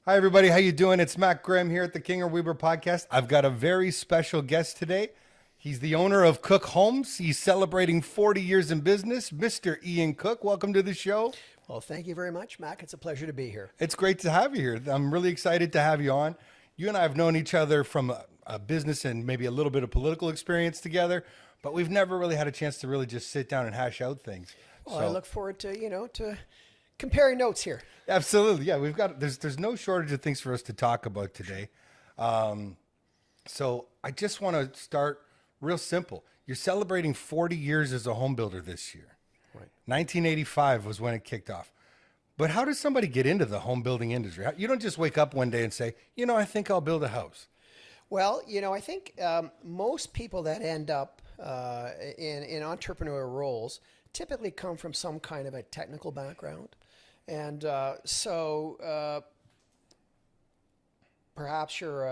Hi everybody, how you doing? It's Matt Graham here at the King or Weber podcast. I've got a very special guest today. He's the owner of Cook Homes. He's celebrating 40 years in business. Mr. Ian Cook, welcome to the show. Well, thank you very much, Mac. It's a pleasure to be here. It's great to have you here. I'm really excited to have you on. You and I have known each other from a business and maybe a little bit of political experience together, but we've never really had a chance to really just sit down and hash out things. Well, I look forward to, to comparing notes here. Absolutely. Yeah, there's no shortage of things for us to talk about today. So I just want to start real simple. You're celebrating 40 years as a home builder this year. Right. 1985 was when it kicked off. But how does somebody get into the home building industry? You don't just wake up one day and say, I think I'll build a house. Well, I think most people that end up in entrepreneurial roles typically come from some kind of a technical background. And so perhaps you're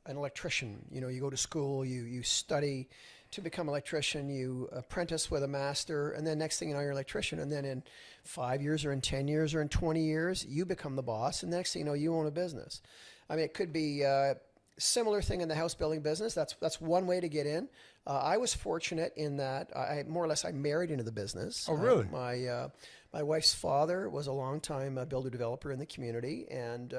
an electrician. You go to school, you study to become an electrician, you apprentice with a master, and then next thing you know, you're an electrician. And then in 5 years or in 10 years or in 20 years, you become the boss. And the next thing you know, you own a business. I mean, it could be a similar thing in the house building business. That's one way to get in. I was fortunate in that I married into the business. Oh, really? My wife's father was a longtime builder developer in the community, and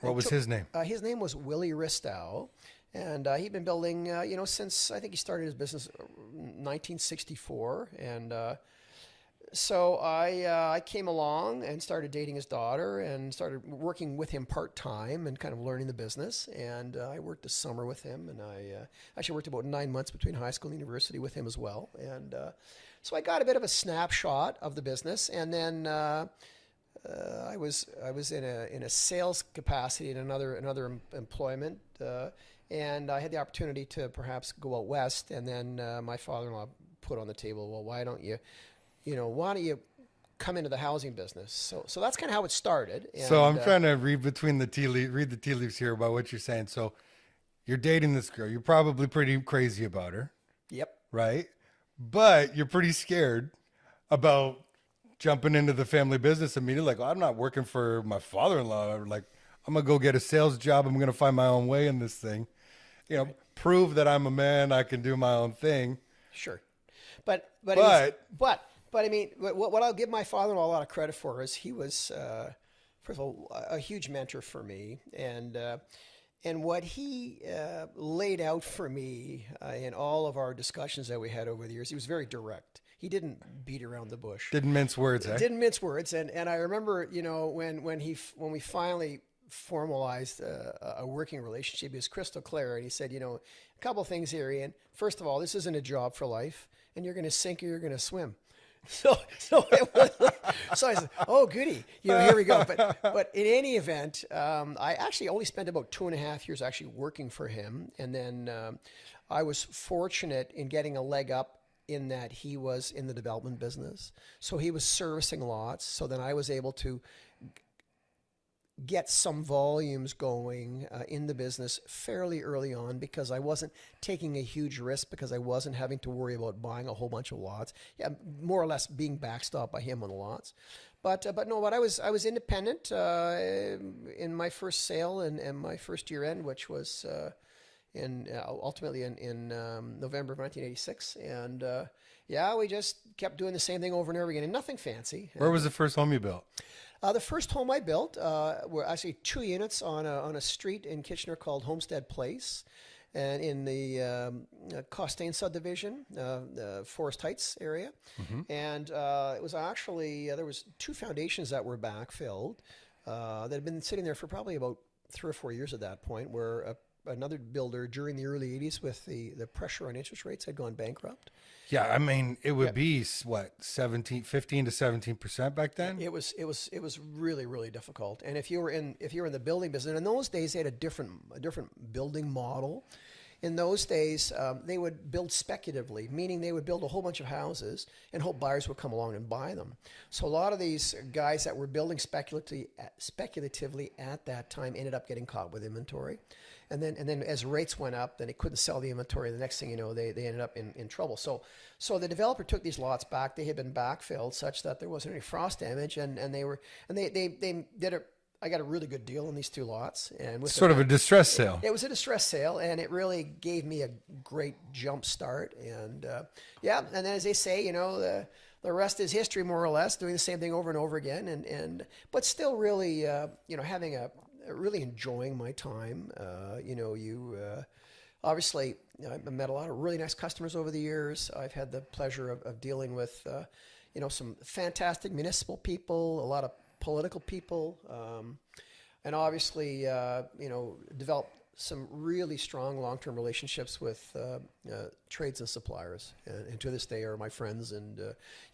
what was his name? His name was Willie Ristow, and he'd been building, since I think he started his business 1964, and so I came along and started dating his daughter and started working with him part-time and kind of learning the business. And I worked a summer with him, and I actually worked about 9 months between high school and university with him as well. And so I got a bit of a snapshot of the business. And then I was in a sales capacity in another employment, and I had the opportunity to perhaps go out west. And then my father-in-law put on the table, well, why don't you come into the housing business? So that's kind of how it started. And, so I'm trying to read the tea leaves here about what you're saying. So you're dating this girl. You're probably pretty crazy about her. Yep. Right? But you're pretty scared about jumping into the family business immediately. Like, I'm not working for my father-in-law. Like, I'm going to go get a sales job. I'm going to find my own way in this thing. Prove that I'm a man. I can do my own thing. Sure. But I mean, what I'll give my father-in-law a lot of credit for is he was, first of all, a huge mentor for me, and what he laid out for me in all of our discussions that we had over the years, he was very direct. He didn't beat around the bush. Didn't mince words. Didn't mince words, and I remember, when we finally formalized a working relationship, he was crystal clear, and he said, a couple of things here, Ian. First of all, this isn't a job for life, and you're going to sink or you're going to swim. So I said, oh, goody, here we go. But in any event, I actually only spent about 2.5 years actually working for him. And then I was fortunate in getting a leg up in that he was in the development business. So he was servicing lots. So then I was able to get some volumes going in the business fairly early on because I wasn't taking a huge risk because I wasn't having to worry about buying a whole bunch of lots. Yeah, more or less being backstopped by him on the lots. But I was independent in my first sale and my first year end, which was ultimately in November of 1986. And we just kept doing the same thing over and over again, and nothing fancy. Where was the first home you built? The first home I built were actually 2 units on a street in Kitchener called Homestead Place, and in the Costain subdivision, the Forest Heights area. Mm-hmm. And it was actually, there was 2 foundations that were backfilled that had been sitting there for probably about 3 or 4 years at that point, where another builder during the early 80s with the pressure on interest rates had gone bankrupt. Yeah, I mean, it would be what, 15 to 17% back then? It was really, really difficult. And if you were in the building business, and in those days they had a different building model. In those days, they would build speculatively, meaning they would build a whole bunch of houses and hope buyers would come along and buy them. So a lot of these guys that were building speculatively at that time ended up getting caught with inventory. And then as rates went up, then they couldn't sell the inventory. The next thing you know, they ended up in trouble. So the developer took these lots back. They had been backfilled such that there wasn't any frost damage, and they did I got a really good deal on these 2 lots, and with the Sort of a distress sale. it was a distress sale, and it really gave me a great jump start. And yeah, and then as they say, the rest is history, more or less, doing the same thing over and over again, but still really, having really enjoying my time. Obviously, I've met a lot of really nice customers over the years. I've had the pleasure of dealing with, some fantastic municipal people, a lot of political people, and obviously, developed some really strong long-term relationships with trades and suppliers, and to this day are my friends. And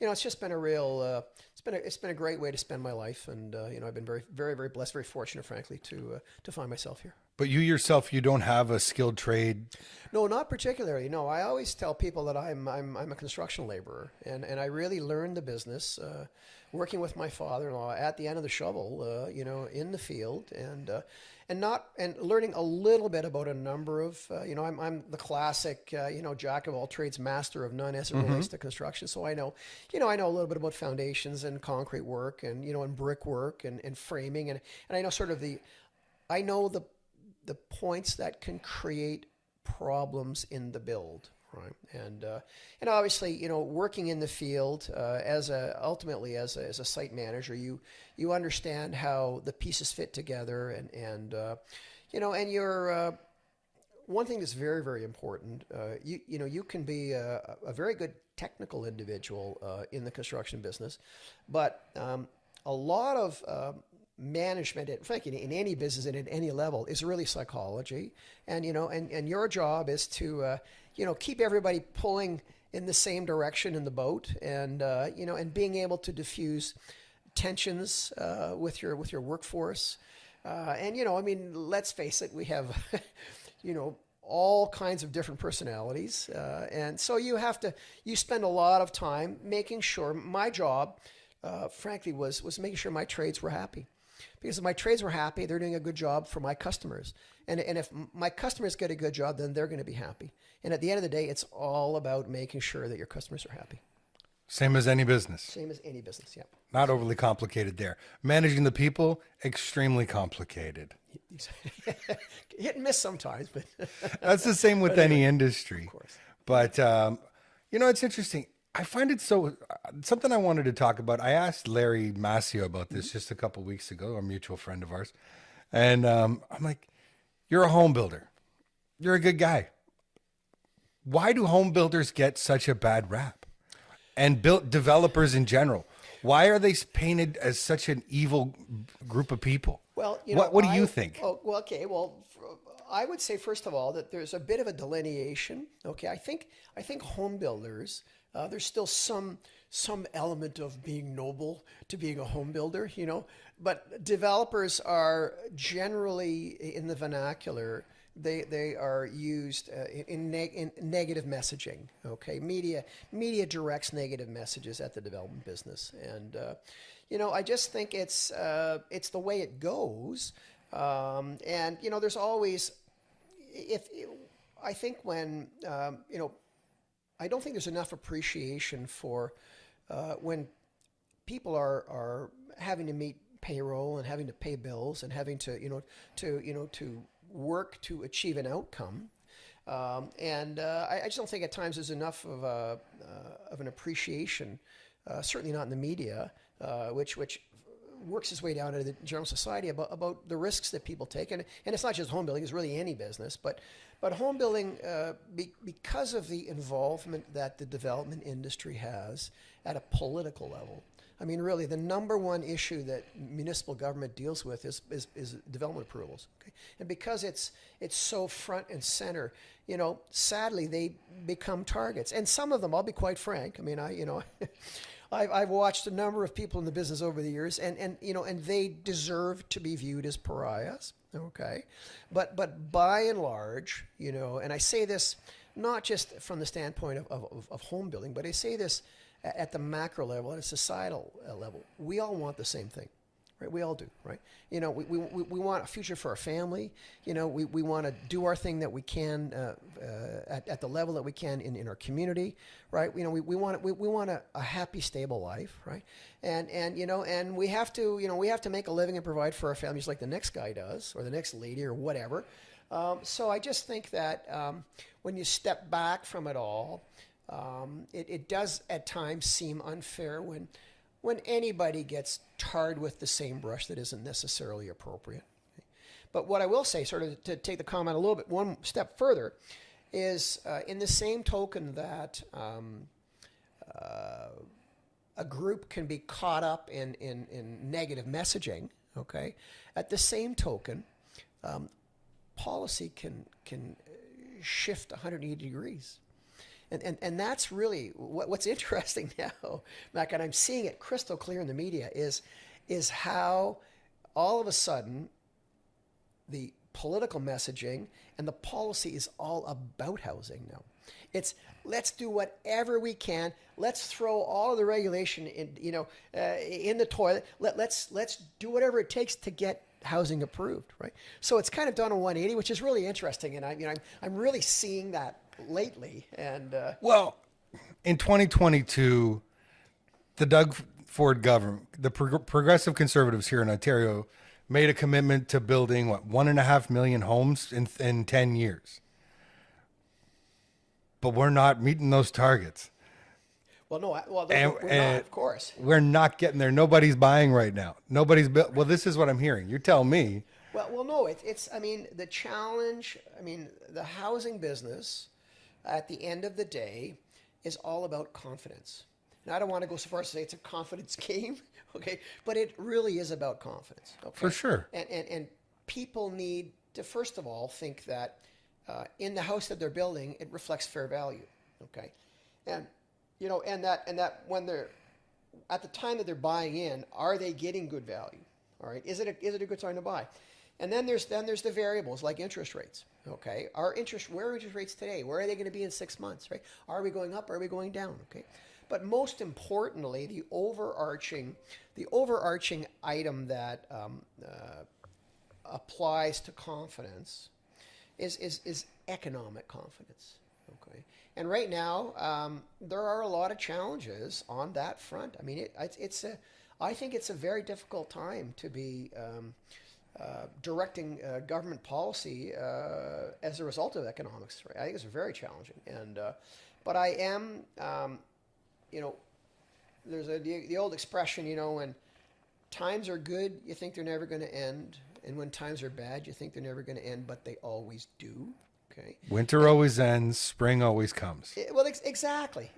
it's just been a real, it's been a great way to spend my life. And I've been very, very, very blessed, very fortunate, frankly, to find myself here. But you yourself, you don't have a skilled trade. No, not particularly. No, I always tell people that I'm a construction laborer, and I really learned the business working with my father-in-law at the end of the shovel, in the field, and learning a little bit about a number of, I'm the classic, jack of all trades, master of none as it relates to construction. So I know a little bit about foundations and concrete work, and and brick work and framing, and I know I know the points that can create problems in the build, right? And obviously, working in the field ultimately as a site manager, you understand how the pieces fit together, and you're one thing that's very, very important. You can be a very good technical individual in the construction business, but a lot of management, frankly, in any business and at any level, is really psychology. And and your job is to keep everybody pulling in the same direction in the boat, and and being able to diffuse tensions with your workforce. Let's face it, we have all kinds of different personalities, and so you spend a lot of time making sure. My job, frankly, was making sure my trades were happy. Because if my trades were happy, they're doing a good job for my customers. And if my customers get a good job, then they're going to be happy. And at the end of the day, it's all about making sure that your customers are happy. Same as any business. Same as any business, yeah. Not overly complicated there. Managing the people, extremely complicated. Hit and miss sometimes, but That's the same with But anyway, any industry. of course. But, it's interesting. I find it something I wanted to talk about. I asked Larry Massio about this just a couple weeks ago, a mutual friend of ours. And I'm like, you're a home builder. You're a good guy. Why do home builders get such a bad rap? And developers in general. Why are they painted as such an evil group of people? Well, what do you think? Oh, well, okay. Well, I would say first of all that there's a bit of a delineation. Okay, I think home builders. There's still some element of being noble to being a home builder, but developers are generally, in the vernacular, they are used in negative messaging. Okay, media directs negative messages at the development business, and I just think it's the way it goes, and there's always I think when I don't think there's enough appreciation for when people are having to meet payroll and having to pay bills and having to to work to achieve an outcome. I just don't think at times there's enough of an appreciation, certainly not in the media, which works its way down to the general society about the risks that people take. And it's not just home building, it's really any business. But home building, because of the involvement that the development industry has at a political level, I mean, really, the number one issue that municipal government deals with is development approvals. Okay? And because it's so front and center, sadly, they become targets. And some of them, I'll be quite frank, I mean, I've watched a number of people in the business over the years, and they deserve to be viewed as pariahs. Okay, but by and large, and I say this not just from the standpoint of home building, but I say this at the macro level, at a societal level. We all want the same thing, right? We all do, right? You know, we want a future for our family. You know, we want to do our thing that we can at the level that we can in our community, right? You know, we want a happy, stable life, right? And you know, and we have to, you know, we have to make a living and provide for our families like the next guy does, or the next lady, or whatever. So I just think that when you step back from it all, it does at times seem unfair when anybody gets tarred with the same brush that isn't necessarily appropriate. But what I will say, sort of to take the comment a little bit one step further, is in the same token that a group can be caught up in negative messaging, okay, at the same token, policy can shift 180 degrees. And that's really what's interesting now, Mac, and I'm seeing it crystal clear in the media, is how all of a sudden the political messaging and the policy is all about housing now. It's let's do whatever we can. Let's throw all of the regulation in, you know, in the toilet. Let's do whatever it takes to get housing approved, right? So it's kind of done a 180, which is really interesting, and I'm really seeing that lately. And Well, in 2022, the Doug Ford government, the progressive conservatives here in Ontario, made a commitment to building 1.5 million homes in 10 years. But we're not meeting those targets. well, no, we're not, of course. We're not getting there. Nobody's buying right now. Nobody's built. Well, this is what I'm hearing. You're telling me. Well, no, it's. I mean, the challenge. I mean, the housing business, at the end of the day, is all about confidence. And I don't want to go so far as to say it's a confidence game, okay? But it really is about confidence. Okay? For sure. And people need to first of all think that in the house that they're building, it reflects fair value, okay? And you know, and that when they're at the time that they're buying in, are they getting good value? All right, is it a good time to buy? And then there's the variables like interest rates. Okay, where are interest rates today? Where are they going to be in 6 months? Right? Are we going up? Are we going down? Okay, but most importantly, the overarching item that applies to confidence is economic confidence. Okay, and right now there are a lot of challenges on that front. I mean, I think it's a very difficult time to be directing government policy as a result of economics. Right? I think it's very challenging, and but I am, you know, there's the old expression, you know, when times are good, you think they're never going to end, and when times are bad, you think they're never going to end, but they always do. Okay. Winter always ends, spring always comes. Well, exactly.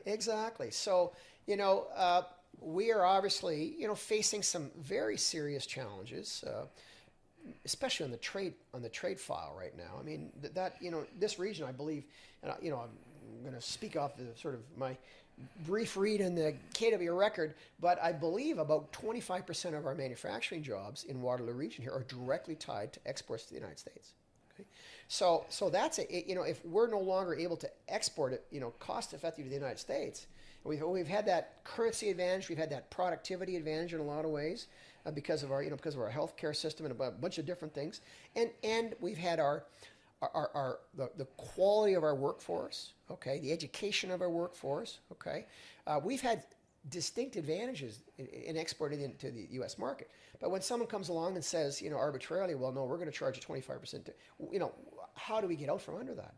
So, you know, we are obviously, you know, facing some very serious challenges, especially on the trade file right now. I mean, that you know, this region, I believe, and you know, I'm going to speak off the sort of my brief read in the KW record, but I believe about 25% of our manufacturing jobs in Waterloo Region here are directly tied to exports to the United States. Okay? So that's you know, if we're no longer able to export it, you know, cost effectively to the United States, we've had that currency advantage, we've had that productivity advantage in a lot of ways because of our healthcare system and a bunch of different things, and we've had the quality of our workforce, okay, the education of our workforce, okay. We've had distinct advantages in exporting into the U.S. market. But when someone comes along and says, you know, arbitrarily, well, no, we're going to charge you 25%, you know, how do we get out from under that?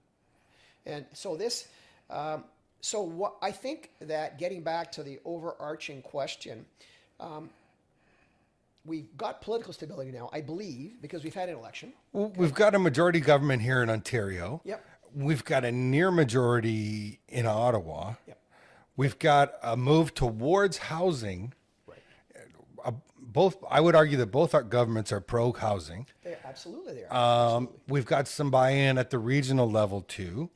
And so so what I think that getting back to the overarching question, we've got political stability now, I believe, because we've had an election. Well, we've got a majority government here in Ontario. Yep. We've got a near majority in Ottawa. Yep. We've got a move towards housing. Right. I would argue that both our governments are pro-housing. Absolutely, they are. Absolutely. We've got some buy-in at the regional level too.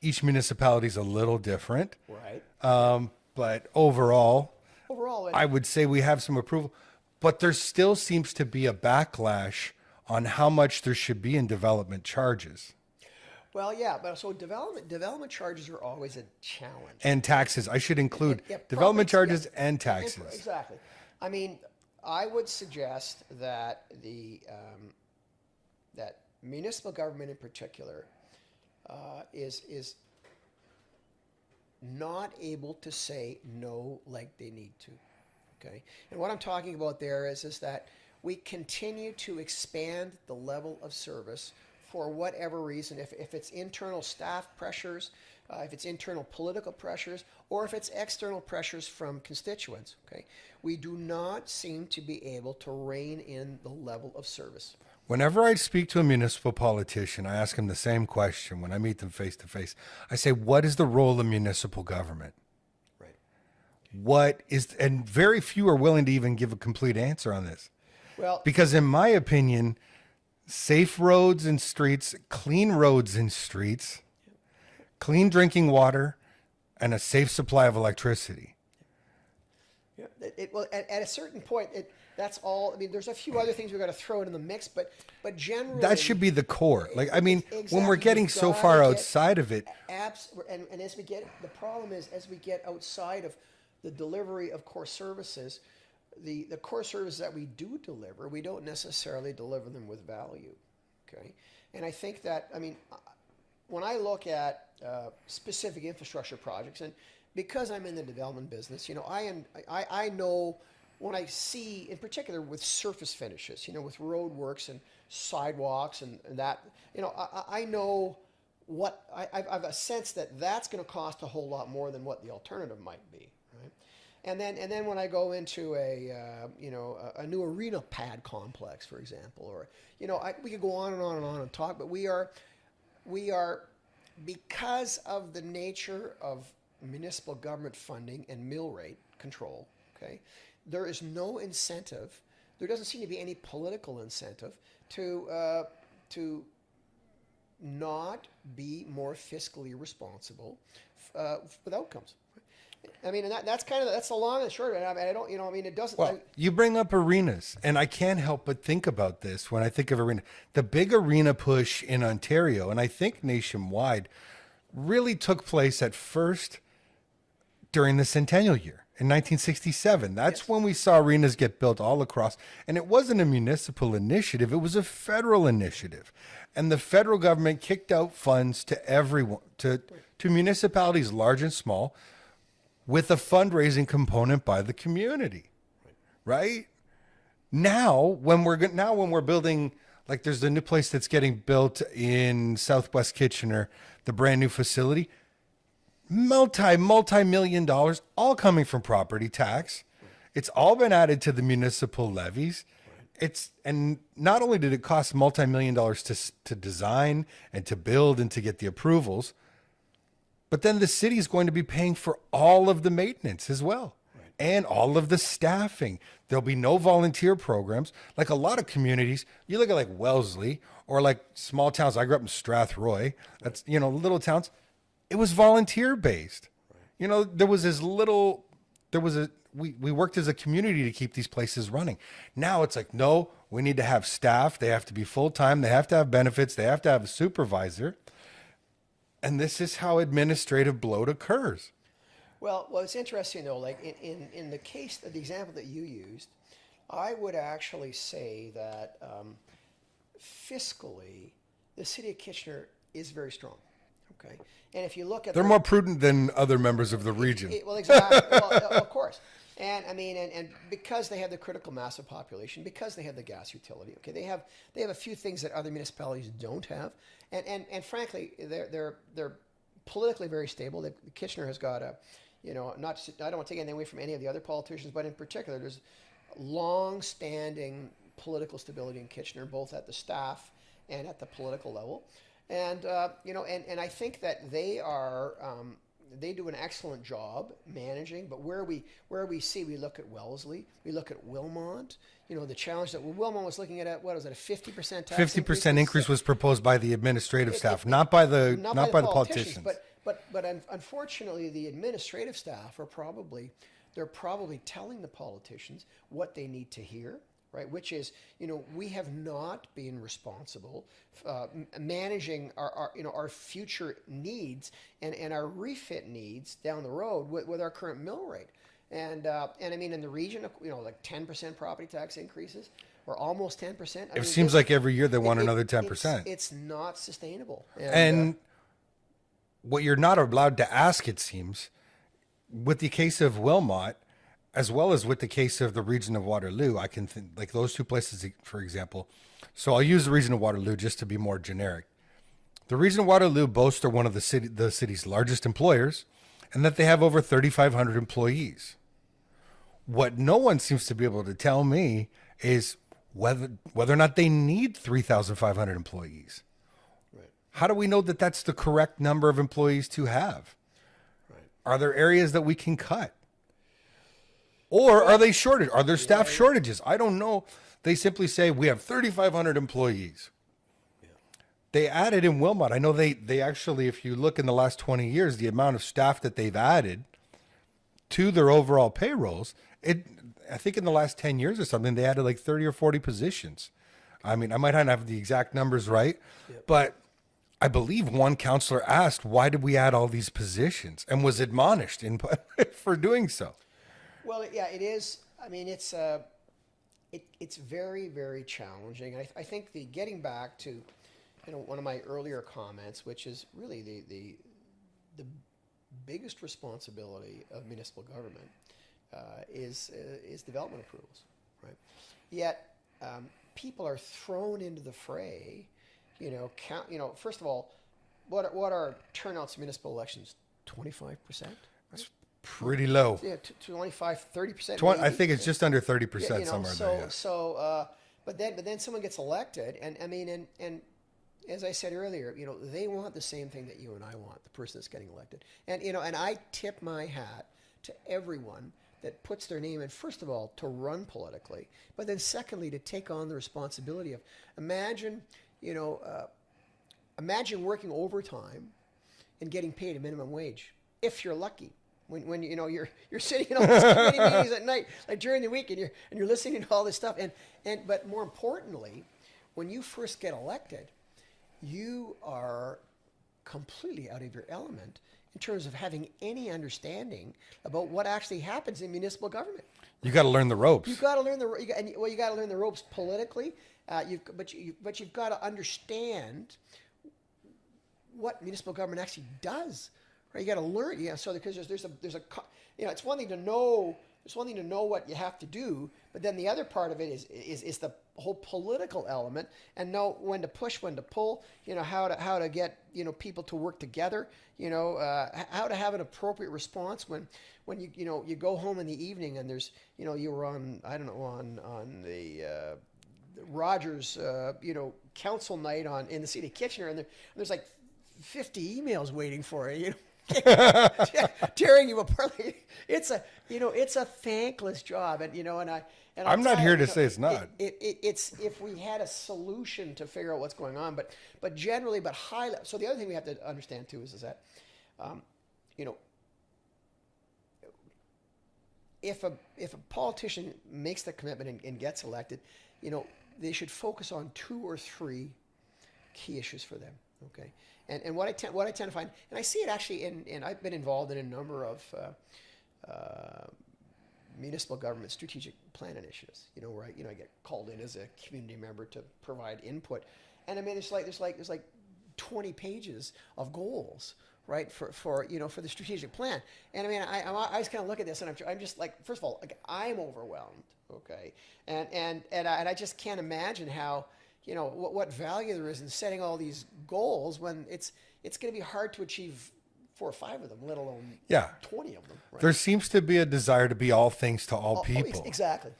Each municipality is a little different. Right. But overall, I I would say we have some approval. But there still seems to be a backlash on how much there should be in development charges. Well, yeah, but so development charges are always a challenge. And taxes. I should include Yeah, development property, charges yeah. and taxes. Exactly. I mean, I would suggest that that municipal government in particular is not able to say no like they need to. Okay, and what I'm talking about there is that we continue to expand the level of service for whatever reason, if it's internal staff pressures, if it's internal political pressures, or if it's external pressures from constituents. Okay, we do not seem to be able to rein in the level of service. Whenever I speak to a municipal politician, I ask them the same question when I meet them face to face. I say, what is the role of municipal government? Right. What is, and very few are willing to even give a complete answer on this. Well, Because in my opinion, safe roads and streets, clean roads and streets, clean drinking water, and a safe supply of electricity. yeah, well, at a certain point, that's all. I mean, there's a few other things we've got to throw in the mix, but generally That should be the core. Like, I mean, when we're exactly, getting you've so gotta far get outside of it, and as we get, the problem is as we get outside of the delivery of core services, the core services that we do deliver, we don't necessarily deliver them with value. Okay, and I think that, I mean, when I look at specific infrastructure projects, and because I'm in the development business, you know, I know when I see, in particular with surface finishes, you know, with road works and sidewalks and that, you know, I know what I've a sense that that's going to cost a whole lot more than what the alternative might be, right? And then when I go into a new arena pad complex, for example, or you know, we could go on and on and on and talk, but we are because of the nature of municipal government funding and mill rate control. Okay, there is no incentive. There doesn't seem to be any political incentive to not be more fiscally responsible with outcomes. I mean, and that's kind of that's the long and short of it. I don't, you know, I mean, it doesn't. well, you bring up arenas, and I can't help but think about this when I think of arena. The big arena push in Ontario, and I think nationwide, really took place at first during the centennial year in 1967. That's Yes. when we saw arenas get built all across. And it wasn't a municipal initiative, it was a federal initiative. And the federal government kicked out funds to everyone, to municipalities large and small, with a fundraising component by the community. Right? Now, when we're building, like there's a new place that's getting built in Southwest Kitchener, the brand new facility, multi-million dollars, all coming from property tax. It's all been added to the municipal levies. And not only did it cost multi-million dollars to design and to build and to get the approvals, but then the city is going to be paying for all of the maintenance as well. And all of the staffing. There'll be no volunteer programs. Like a lot of communities, you look at like Wellesley or like small towns. I grew up in Strathroy. That's, you know, little towns. It was volunteer based. You know, we worked as a community to keep these places running. Now it's like, no, we need to have staff. They have to be full time. They have to have benefits. They have to have a supervisor. And this is how administrative bloat occurs. Well, it's interesting though. Like in the case of the example that you used, I would actually say that fiscally, the city of Kitchener is very strong. Okay, and if you look at They're more prudent than other members of the region. well, exactly. Well, of course. And I mean, and because they have the critical mass of population, because they have the gas utility, okay, they have a few things that other municipalities don't have, and frankly, they're politically very stable. Kitchener has got a, you know, I don't want to take anything away from any of the other politicians, but in particular, there's long-standing political stability in Kitchener, both at the staff and at the political level, and you know, and I think that they are. They do an excellent job managing, but where we see, we look at Wellesley, we look at Wilmot. You know, the challenge that Wilmot was looking at, what was it, a 50% tax 50% increase was proposed by the administrative staff, not by the politicians. But unfortunately, the administrative staff they're probably telling the politicians what they need to hear. Right, which is, you know, we have not been responsible managing our future needs and our refit needs down the road with our current mill rate, And I mean, in the region, like 10% property tax increases, or almost 10%. I It mean, seems like every year they want it, another it's 10%. it's not sustainable. And what you're not allowed to ask, it seems, with the case of Wilmot, as well as with the case of the region of Waterloo, I can think like those two places, for example. So I'll use the region of Waterloo just to be more generic. The region of Waterloo boasts they're one of the city's largest employers, and that they have over 3,500 employees. What no one seems to be able to tell me is whether or not they need 3,500 employees. Right. How do we know that that's the correct number of employees to have? Right. Are there areas that we can cut? Or are they shorted? Are there staff shortages? I don't know. They simply say we have 3,500 employees. Yeah. They added in Wilmot. I know they actually, if you look in the last 20 years, the amount of staff that they've added to their overall payrolls, I think in the last 10 years or something, they added like 30 or 40 positions. I mean, I might not have the exact numbers right, but I believe one counselor asked, why did we add all these positions, and was admonished for doing so. Well, yeah, it is. I mean, it's very, very challenging. I think getting back to, one of my earlier comments, which is really the biggest responsibility of municipal government is development approvals, right? Yet people are thrown into the fray. First of all, what are turnouts in municipal elections? 25%. Right? Pretty low. Yeah, 25, 30%. I think it's just under 30% somewhere so, there. Yeah. So, but then someone gets elected, and I mean, and as I said earlier, they want the same thing that you and I want, the person that's getting elected. And and I tip my hat to everyone that puts their name in, first of all, to run politically, but then secondly, to take on the responsibility of, imagine working overtime and getting paid a minimum wage, if you're lucky. When you're sitting in all these committee meetings at night, like during the week, and you're listening to all this stuff, but more importantly, when you first get elected, you are completely out of your element in terms of having any understanding about what actually happens in municipal government. You got to learn the ropes. You've got to learn you got to learn the ropes politically. But you've got to understand what municipal government actually does. Right? You got to learn. Yeah. So because there's a it's one thing to know. It's one thing to know what you have to do, but then the other part of it is the whole political element, and know when to push, when to pull. How to get people to work together. How to have an appropriate response when you go home in the evening and there's you were on on the Rogers council night in the city of Kitchener, and there's like 50 emails waiting for you. Tearing you apart. It's a thankless job, I'm not here to say it's not. It's if we had a solution to figure out what's going on, but generally, high. So the other thing we have to understand too is that, if a politician makes the commitment and gets elected, they should focus on 2 or 3 key issues for them. Okay. And what I tend to find, and I see it actually in I've been involved in a number of municipal government strategic plan initiatives. Where I get called in as a community member to provide input, and I mean there's like 20 pages of goals, right, for the strategic plan. And I mean I just kind of look at this and I'm just like, first of all, like, I'm overwhelmed, okay, and I just can't imagine how. What value there is in setting all these goals when it's going to be hard to achieve 4 or 5 of them, let alone 20 of them. Right? There seems to be a desire to be all things to all people. Exactly.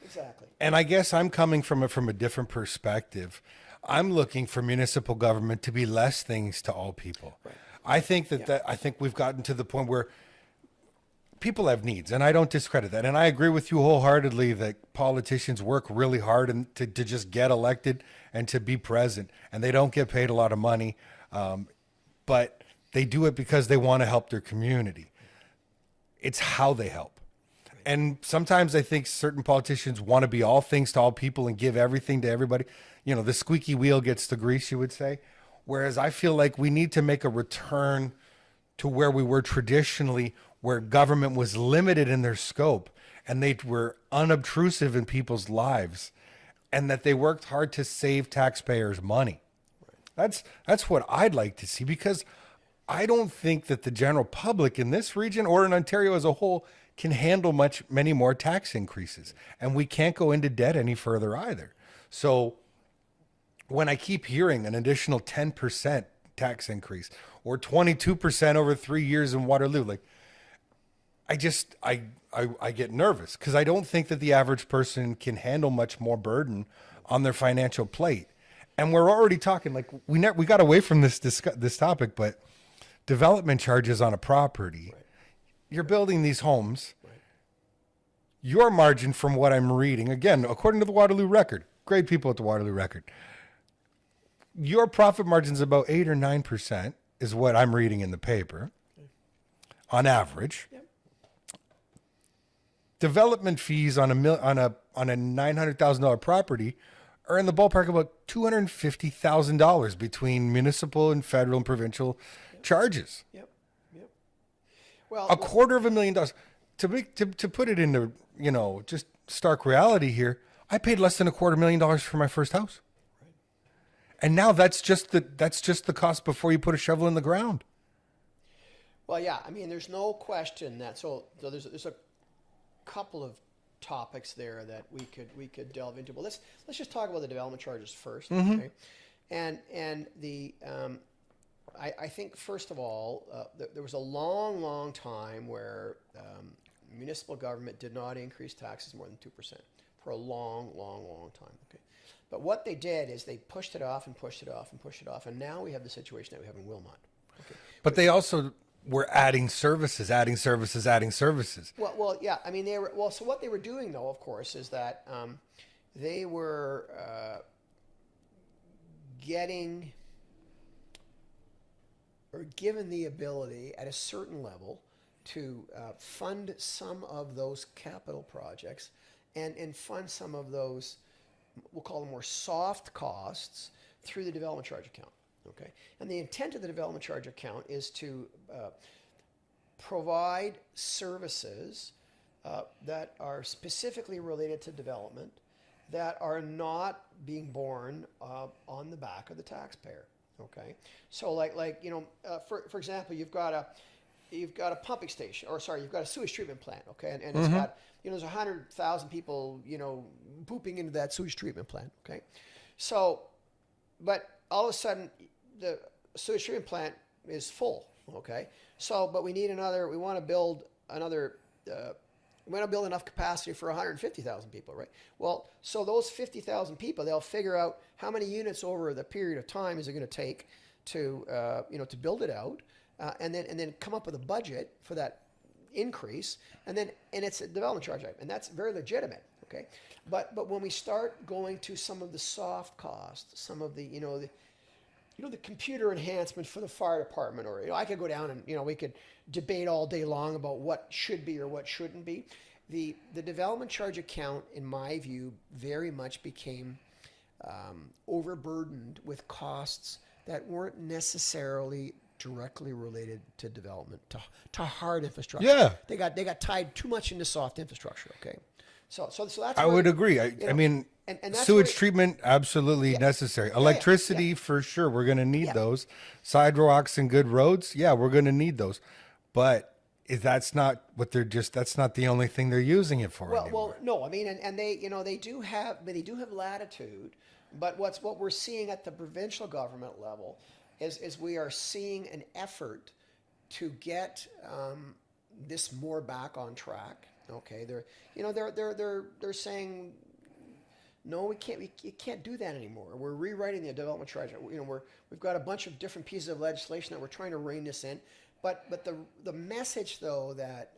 And I guess I'm coming from a different perspective. I'm looking for municipal government to be less things to all people. Right. I think I think we've gotten to the point where people have needs, and I don't discredit that. And I agree with you wholeheartedly that politicians work really hard and to just get elected and to be present, and they don't get paid a lot of money, but they do it because they want to help their community. It's how they help. And sometimes I think certain politicians want to be all things to all people and give everything to everybody. The squeaky wheel gets the grease, you would say. Whereas I feel like we need to make a return to where we were traditionally, where government was limited in their scope and they were unobtrusive in people's lives, and that they worked hard to save taxpayers money. That's what I'd like to see, because I don't think that the general public in this region or in Ontario as a whole can handle many more tax increases, and we can't go into debt any further either. So when I keep hearing an additional 10% tax increase or 22% over 3 years in Waterloo, like I just I get nervous, because I don't think that the average person can handle much more burden on their financial plate. And we're already talking, like, we got away from this topic, but development charges on a property. Right. You're building these homes. Right. Your margin, from what I'm reading, again, according to the Waterloo Record, great people at the Waterloo Record, your profit margin's about 8 or 9%, is what I'm reading in the paper, on average. Yep. Development fees on a $900,000 property are in the ballpark of about $250,000 between municipal and federal and provincial charges. Yep. Yep. Well, $250,000. To put it into, just stark reality here, I paid less than $250,000 for my first house. Right. And now that's just the cost before you put a shovel in the ground. Well, yeah. I mean, there's no question that there's a couple of topics there that we could delve into. But let's just talk about the development charges first. Mm-hmm. Okay? And the I think first of all, there was a long time where municipal government did not increase taxes more than 2% for a long time. Okay, but what they did is they pushed it off and pushed it off and pushed it off, and now we have the situation that we have in Wilmot. Okay, but they also were adding services. Well, yeah. I mean, so what they were doing, though, of course, is that they were getting or given the ability at a certain level to fund some of those capital projects and fund some of those, we'll call them more soft costs, through the development charge account. Okay, and the intent of the development charge account is to provide services that are specifically related to development, that are not being borne on the back of the taxpayer. Okay, so for example, you've got a pumping station, or sorry, you've got a sewage treatment plant. Okay, and it's got, there's 100,000 people pooping into that sewage treatment plant. Okay, so but all of a sudden the sewage treatment plant is full. Okay, so but we want to build enough capacity for 150,000 people, right? Well, so those 50,000 people, they'll figure out how many units over the period of time is it going to take to to build it out, and then come up with a budget for that increase, and it's a development charge item, and that's very legitimate. Okay, but when we start going to some of the soft costs, some of the the computer enhancement for the fire department, or I could go down and we could debate all day long about what should be or what shouldn't be. The development charge account, in my view, very much became overburdened with costs that weren't necessarily directly related to development, to hard infrastructure. Yeah, they got tied too much into soft infrastructure. Okay, so that's. I would agree. I mean. And sewage treatment, absolutely necessary. Electricity, for sure. We're going to need those. Sidewalks and good roads, we're going to need those. But if that's not that's not the only thing they're using it for anymore. Well, no. I mean, and they, they do have latitude. But what we're seeing at the provincial government level is we are seeing an effort to get this more back on track. Okay, they're saying, no, we can't. You can't do that anymore. We're rewriting the development charge. We've got a bunch of different pieces of legislation that we're trying to rein this in. But the message, though, that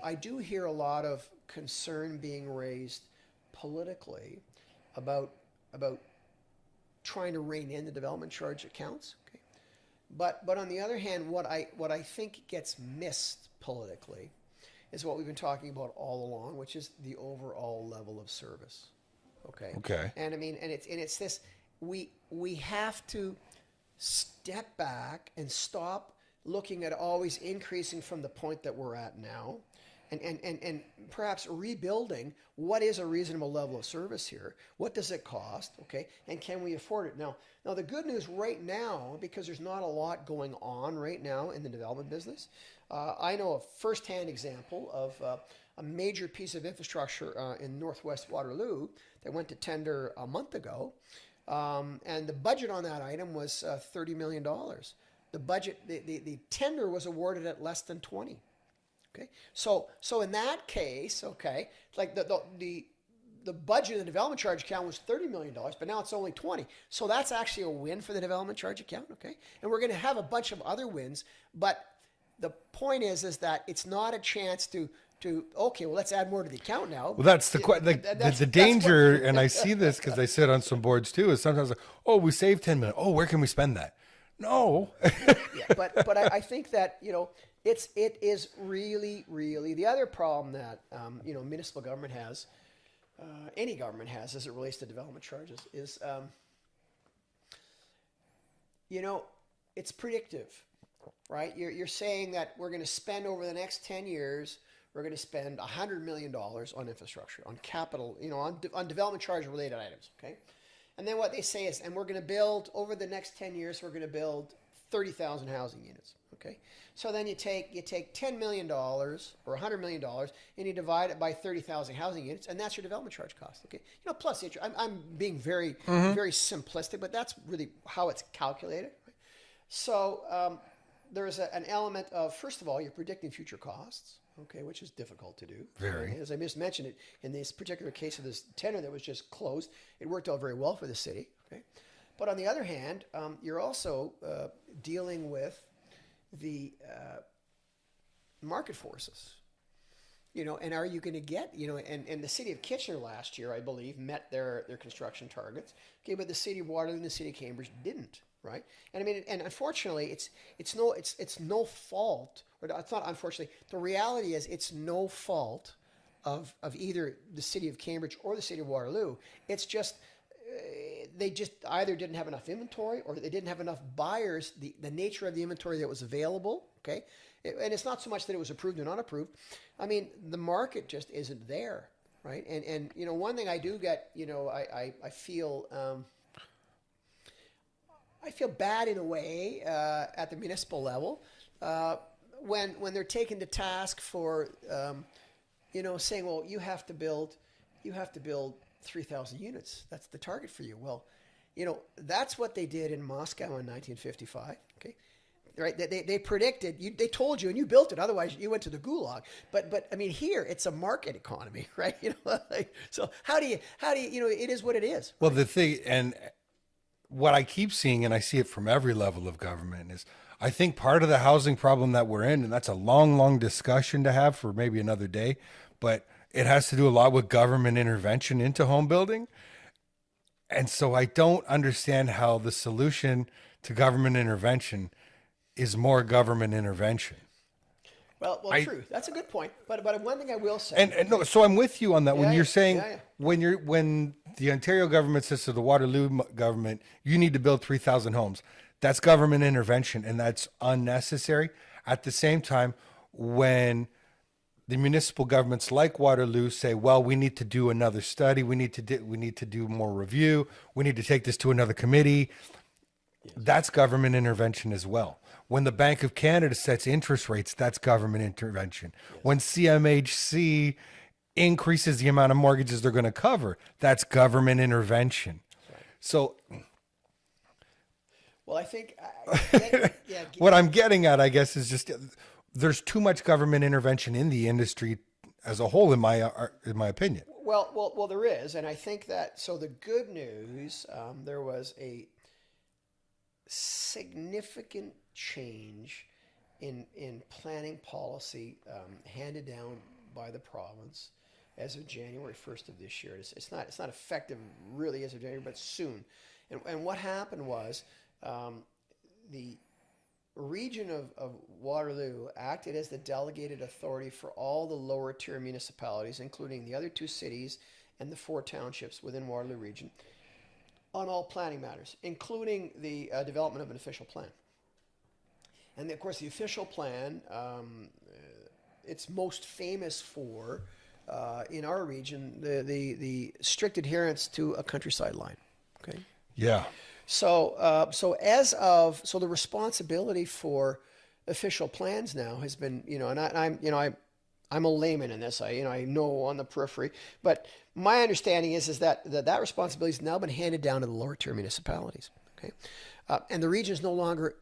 I do hear a lot of concern being raised politically about trying to rein in the development charge accounts. Okay, but on the other hand, what I think gets missed politically is what we've been talking about all along, which is the overall level of service. Okay. Okay. And I mean, it's this. We have to step back and stop looking at always increasing from the point that we're at now, and perhaps rebuilding what is a reasonable level of service here. What does it cost? Okay, and can we afford it? Now the good news right now, because there's not a lot going on right now in the development business, I know a firsthand example of a major piece of infrastructure in Northwest Waterloo that went to tender a month ago, and the budget on that item was $30 million. The tender was awarded at less than 20. Okay, so in that case, okay, like the budget of the development charge account was $30 million, but now it's only 20. So that's actually a win for the development charge account. Okay, and we're going to have a bunch of other wins, but the point is that it's not a chance to okay, well, let's add more to the account now. Well, that's the danger, and I see this because I sit on some boards too. Is sometimes like, oh, we saved 10 million. Oh, where can we spend that? No. Yeah, but I think that it is really the other problem that municipal government has, any government has as it relates to development charges is it's predictive, right? You're saying that we're going to spend over the next 10 years. We're going to spend $100 million on infrastructure, on capital, on development charge related items. Okay. And then what they say is, and we're going to build over the next 10 years, we're going to build 30,000 housing units. Okay. So then you take $10 million or $100 million and you divide it by 30,000 housing units, and that's your development charge cost. Okay. Plus interest. I'm being very, very simplistic, but that's really how it's calculated. Right? So there's an element of, first of all, you're predicting future costs. Okay, which is difficult to do. Very. As I just mentioned it, in this particular case of this tender that was just closed, it worked out very well for the city. Okay, but on the other hand, you're also dealing with the market forces. And are you going to get, and the city of Kitchener last year, I believe, met their construction targets. Okay, but the city of Waterloo and the city of Cambridge didn't. Right, and I mean, and unfortunately, it's no fault, or it's not unfortunately. The reality is, it's no fault of either the city of Cambridge or the city of Waterloo. It's just they just either didn't have enough inventory, or they didn't have enough buyers. The nature of the inventory that was available. Okay, and it's not so much that it was approved or not approved. I mean, the market just isn't there. Right, and one thing I do get, I feel. I feel bad in a way at the municipal level when they're taken to task for saying, well, you have to build 3,000 units. That's the target for you. Well, that's what they did in Moscow in 1955. Okay, right? They predicted. They told you, and you built it. Otherwise, you went to the gulag. But I mean, here it's a market economy, right? So how do you it is what it is. Well, the thing and. What I keep seeing, and I see it from every level of government, is I think part of the housing problem that we're in, and that's a long discussion to have for maybe another day, but it has to do a lot with government intervention into home building. And so I don't understand how the solution to government intervention is more government intervention. Well, true. That's a good point. But one thing I will say, and no, so I'm with you on that. When you're saying yeah. when the Ontario government says to the Waterloo government, you need to build 3,000 homes, that's government intervention, and that's unnecessary. At the same time, when the municipal governments like Waterloo say, well, we need to do another study, we need to do more review, we need to take this to another committee. Yes. That's government intervention as well. When the Bank of Canada sets interest rates, that's government intervention. Yes. When CMHC increases the amount of mortgages they're going to cover, that's government intervention. Right. So, well, I think what I'm getting at, I guess, is just there's too much government intervention in the industry as a whole, in my opinion. Well, there is, and I think that. So the good news, there was a significant change in planning policy handed down by the province as of January 1st of this year. It's not effective really as of January, but soon. And what happened was the region of Waterloo acted as the delegated authority for all the lower tier municipalities, including the other two cities and the 4 townships within Waterloo Region, on all planning matters, including the development of an official plan. And of course, the official plan it's most famous for in our region the strict adherence to a countryside line. Okay. Yeah. So the responsibility for official plans now has been, and I'm a layman in this. I know on the periphery, but my understanding is that responsibility has now been handed down to the lower tier municipalities. Okay, and the region is no longer,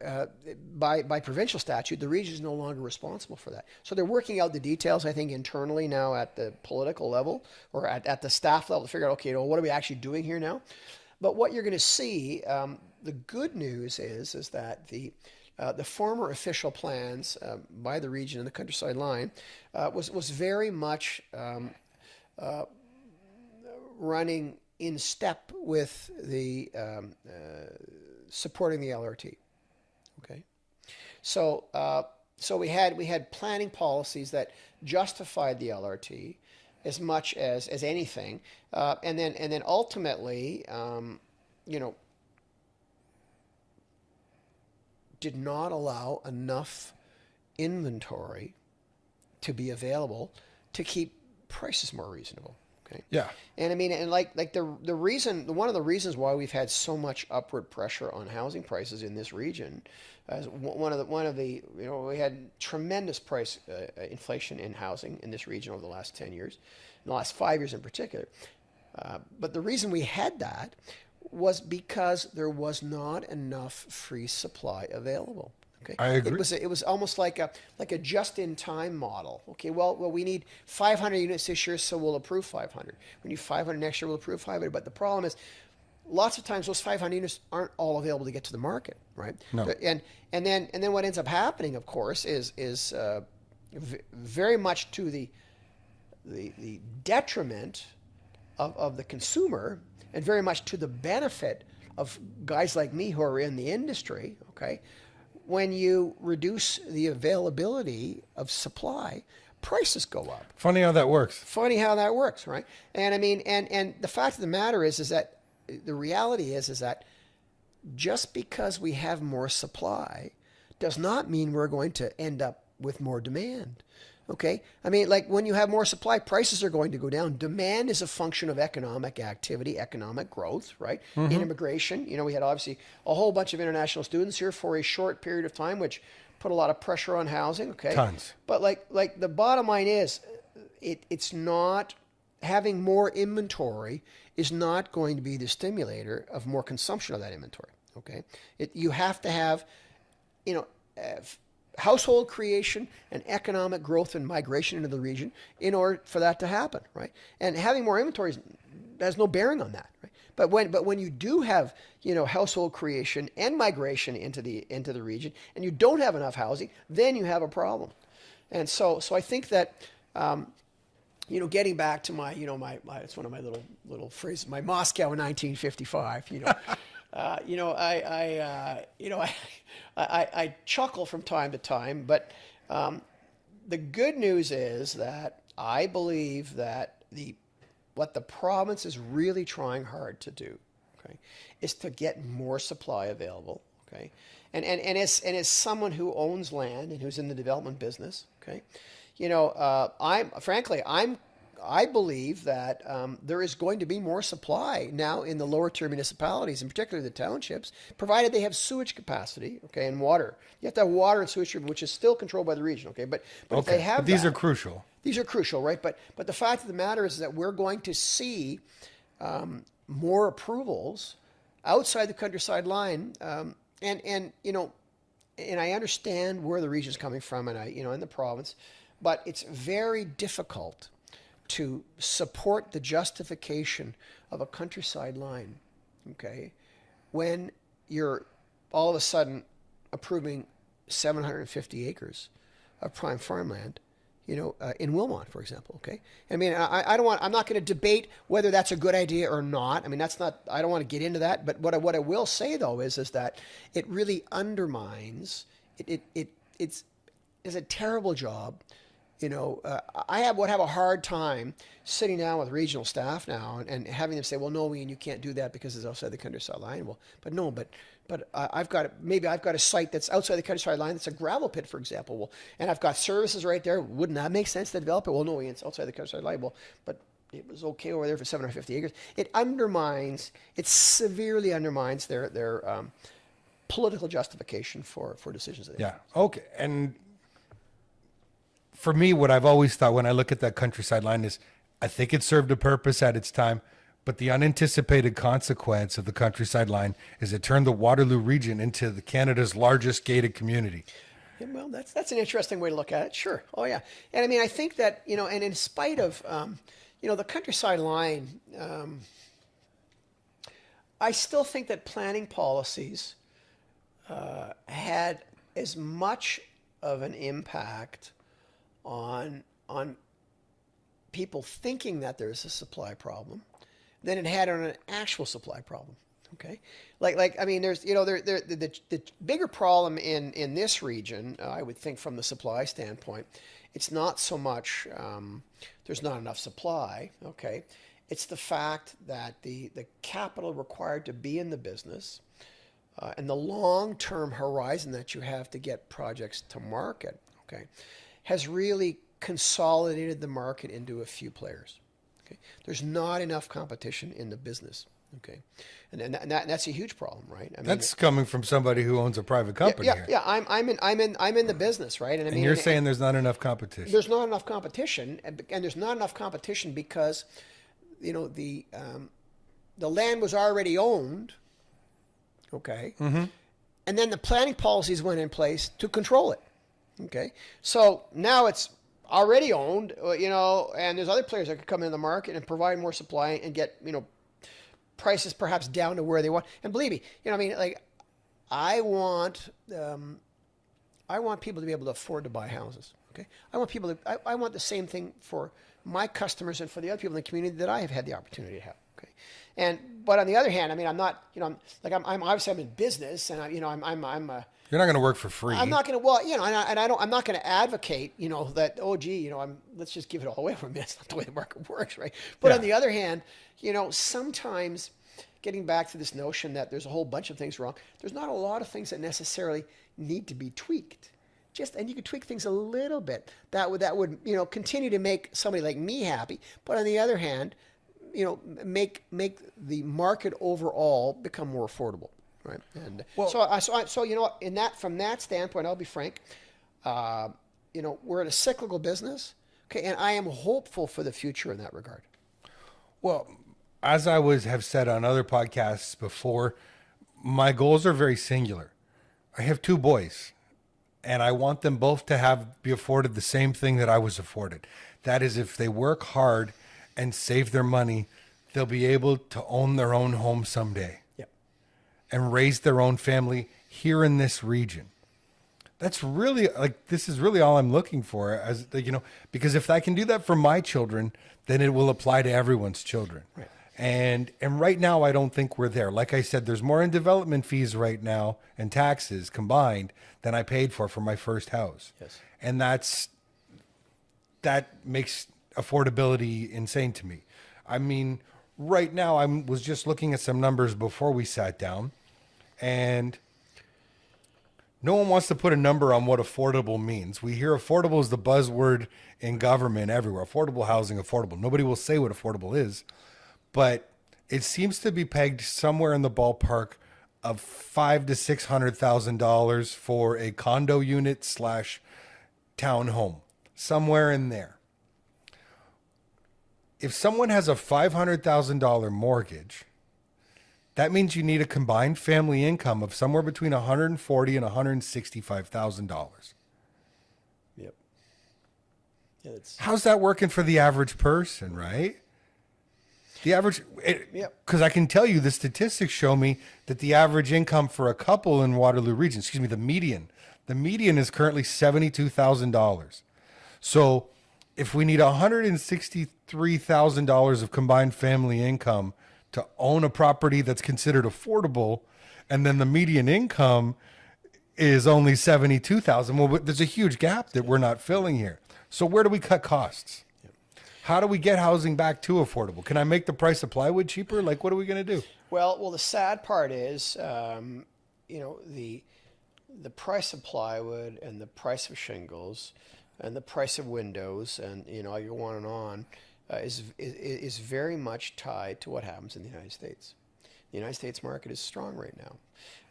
by provincial statute, the region is no longer responsible for that. So they're working out the details, I think, internally now at the political level or at the staff level to figure out, okay, what are we actually doing here now? But what you're going to see, the good news is that the former official plans by the region and the countryside line was very much running in step with the supporting the LRT. Okay, so we had planning policies that justified the LRT as much as anything, and then ultimately, did not allow enough inventory to be available to keep prices more reasonable. Okay. Yeah. And I mean, and like the reason, one of the reasons why we've had so much upward pressure on housing prices in this region, one of the we had tremendous price inflation in housing in this region over the last 10 years, in the last 5 years in particular. But the reason we had that was because there was not enough free supply available. Okay. I agree. It was almost like a just-in-time model. Okay, well, we need 500 units this year, so we'll approve 500. We need 500 next year, we'll approve 500. But the problem is, lots of times those 500 units aren't all available to get to the market, right? No. And then what ends up happening, of course, is very much to the detriment of the consumer, and very much to the benefit of guys like me who are in the industry. Okay. When you reduce the availability of supply, prices go up. Funny how that works. Funny how that works, right? And I mean, and the fact of the matter is that the reality is that just because we have more supply does not mean we're going to end up with more demand. Okay? I mean, like when you have more supply, prices are going to go down. Demand is a function of economic activity, economic growth, right? In immigration, we had obviously a whole bunch of international students here for a short period of time, which put a lot of pressure on housing, okay? Tons. But like the bottom line is, it's not, having more inventory is not going to be the stimulator of more consumption of that inventory, okay? You have to have, household creation and economic growth and migration into the region in order for that to happen, right? And having more inventories has no bearing on that, right? But when you do have household creation and migration into the region, and you don't have enough housing, then you have a problem. And so I think that getting back to my it's one of my little phrases, my Moscow in 1955, I chuckle from time to time, but the good news is that I believe that what the province is really trying hard to do, okay, is to get more supply available, okay, and as someone who owns land and who's in the development business, okay, I believe that there is going to be more supply now in the lower tier municipalities, and particularly the townships, provided they have sewage capacity, okay, and water. You have to have water and sewage, which is still controlled by the region, okay. But if they have these that, are crucial. These are crucial, right? But the fact of the matter is that we're going to see more approvals outside the countryside line, and I understand where the region is coming from, and in the province, but it's very difficult to support the justification of a countryside line, okay, when you're all of a sudden approving 750 acres of prime farmland, in Wilmot, for example, okay? I mean, I'm not going to debate whether that's a good idea or not. I mean, I don't want to get into that, but what I will say, though, is that it really undermines, it's a terrible job I would have a hard time sitting down with regional staff now and having them say, well, no, Ian, you can't do that because it's outside the countryside line. Well, but no, but I've got a site that's outside the countryside line. That's a gravel pit, for example. Well, and I've got services right there. Wouldn't that make sense to develop it? Well, no, Ian, it's outside the countryside line. Well, but it was okay over there for 750 acres. It severely undermines their political justification for decisions that they Yeah. Okay. And for me, what I've always thought when I look at that countryside line is I think it served a purpose at its time, but the unanticipated consequence of the countryside line is it turned the Waterloo region into Canada's largest gated community. Yeah, well, that's an interesting way to look at it. Sure. Oh, yeah. And I mean, I think that, and in spite of, the countryside line, I still think that planning policies had as much of an impact on people thinking that there's a supply problem than it had on an actual supply problem. Okay, I mean, there's the bigger problem in this region, I would think, from the supply standpoint, it's not so much there's not enough supply. Okay, it's the fact that the capital required to be in the business and the long-term horizon that you have to get projects to market, okay, has really consolidated the market into a few players. Okay, there's not enough competition in the business. Okay, and that's a huge problem, right? I mean, That's coming from somebody who owns a private company yeah, here. yeah. I'm in the business, right? And you're saying there's not enough competition. There's not enough competition, and there's not enough competition because, the land was already owned. Okay, and then the planning policies went in place to control it. Okay, so now it's already owned, and there's other players that could come in the market and provide more supply and get, prices perhaps down to where they want. And believe me, I want people to be able to afford to buy houses. Okay, I want the same thing for my customers and for the other people in the community that I have had the opportunity to have. Okay, but on the other hand, I mean, I'm not, I'm obviously I'm in business, and You're not going to work for free. I'm not going to, I'm not going to advocate, that, oh, gee, let's just give it all away from me. That's not the way the market works, right? But on the other hand, sometimes getting back to this notion that there's a whole bunch of things wrong, there's not a lot of things that necessarily need to be tweaked. And you could tweak things a little bit. That would, continue to make somebody like me happy. But on the other hand, make the market overall become more affordable. Right. And from that standpoint, I'll be frank, we're in a cyclical business. Okay. And I am hopeful for the future in that regard. Well, as I have said on other podcasts before, my goals are very singular. I have 2 boys, and I want them both to be afforded the same thing that I was afforded. That is, if they work hard and save their money, they'll be able to own their own home someday. Yep. And raise their own family here in this region. That's really, this is really all I'm looking for, because if I can do that for my children, then it will apply to everyone's children. Right. And right now, I don't think we're there. Like I said, there's more in development fees right now and taxes combined than I paid for my first house. Yes. And that makes affordability insane to me. I mean, right now, I was just looking at some numbers before we sat down, and no one wants to put a number on what affordable means. We hear affordable is the buzzword in government everywhere. Affordable housing, affordable. Nobody will say what affordable is, but it seems to be pegged somewhere in the ballpark of $500,000 to $600,000 for a condo unit / townhome, somewhere in there. If someone has a $500,000 mortgage, that means you need a combined family income of somewhere between $140,000 and $165,000. Yep. Yeah, how's that working for the average person, right? The average, because I can tell you the statistics show me that the average income for a couple in Waterloo Region, the median is currently $72,000. So if we need $163,000 of combined family income to own a property that's considered affordable, and then the median income is only $72,000, well, there's a huge gap that we're not filling here. So where do we cut costs? How do we get housing back to affordable? Can I make the price of plywood cheaper? Like, what are we going to do? Well, the sad part is, the price of plywood and the price of shingles and the price of windows and I go on is very much tied to what happens in the United States. The United States market is strong right now,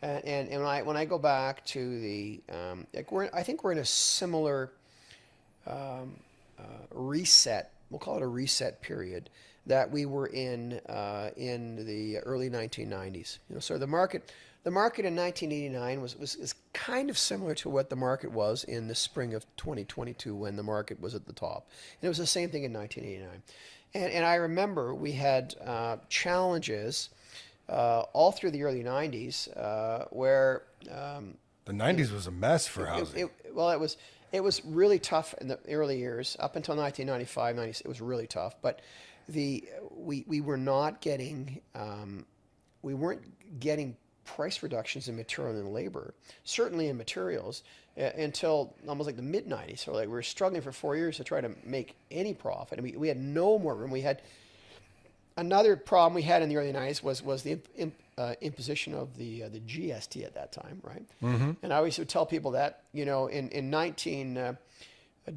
and when I go back to the I think we're in a similar reset. We'll call it a reset period that we were in the early 1990s. So the market in 1989 was kind of similar to what the market was in the spring of 2022 when the market was at the top. And it was the same thing in 1989. And I remember we had challenges all through the early 90s where the 90s was a mess for housing. It was really tough in the early years up until 1995, 90. It was really tough, but we were not getting we weren't getting price reductions in material and labor, certainly in materials, until almost like the mid 90s. So like we were struggling for 4 years to try to make any profit, and we had no more room. We had another problem we had in the early 90s was the imposition of the GST at that time, right? Mm-hmm. And I always would tell people that in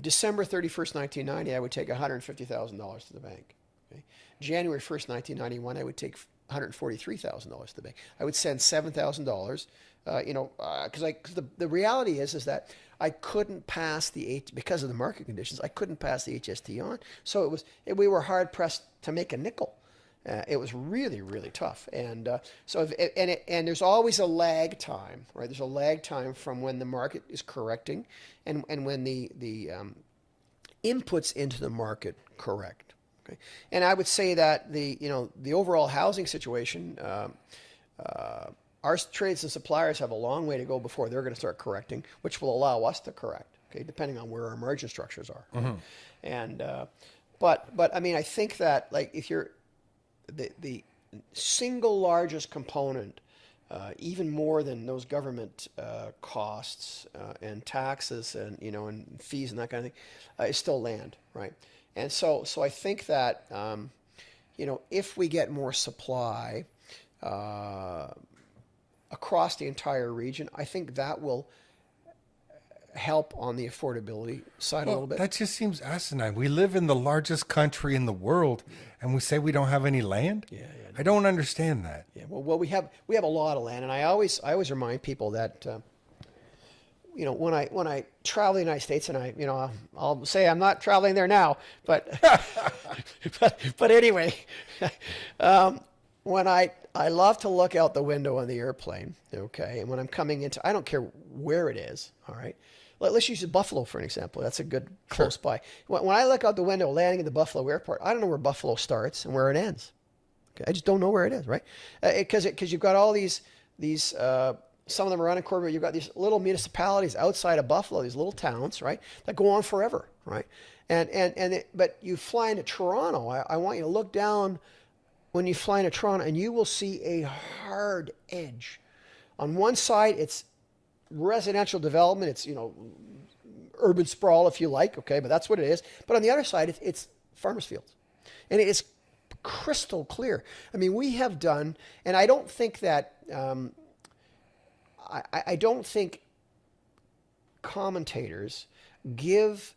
December 31st, 1990, I would take $150,000 to the bank. Okay? January 1st, 1991, I would take $143,000 to the bank. I would send $7,000, because the reality is that I couldn't pass because of the market conditions, I couldn't pass the HST on. So we were hard pressed to make a nickel. It was really, really tough, and there's always a lag time, right? There's a lag time from when the market is correcting, and when the inputs into the market correct. Okay, and I would say that the overall housing situation, our trades and suppliers have a long way to go before they're going to start correcting, which will allow us to correct. Okay, depending on where our margin structures are, mm-hmm. And but I mean, I think that like if you're the single largest component, even more than those government costs and taxes and and fees and that kind of thing, is still land, right? And so I think that if we get more supply across the entire region, I think that will help on the affordability side a little bit. That just seems asinine. We live in the largest country in the world, and we say we don't have any land. Yeah. I don't understand that. Yeah. Well, we have a lot of land, and I always remind people that when I travel the United States, and I'll say I'm not traveling there now, but but anyway, when I love to look out the window on the airplane, okay, and when I'm coming into, I don't care where it is, all right. Let's use Buffalo for an example. That's a good close by. When I look out the window landing at the Buffalo airport, I don't know where Buffalo starts and where it ends. Okay, I just don't know where it is, right? Because you've got all these some of them are unincorporated. You've got these little municipalities outside of Buffalo, these little towns, right, that go on forever, right? But you fly into Toronto. I want you to look down when you fly into Toronto, and you will see a hard edge. On one side, it's residential development. It's urban sprawl, if you like, okay, but that's what it is. But on the other side, it's farmers' fields, and it is crystal clear. I mean, we have done, and I don't think that I don't think commentators give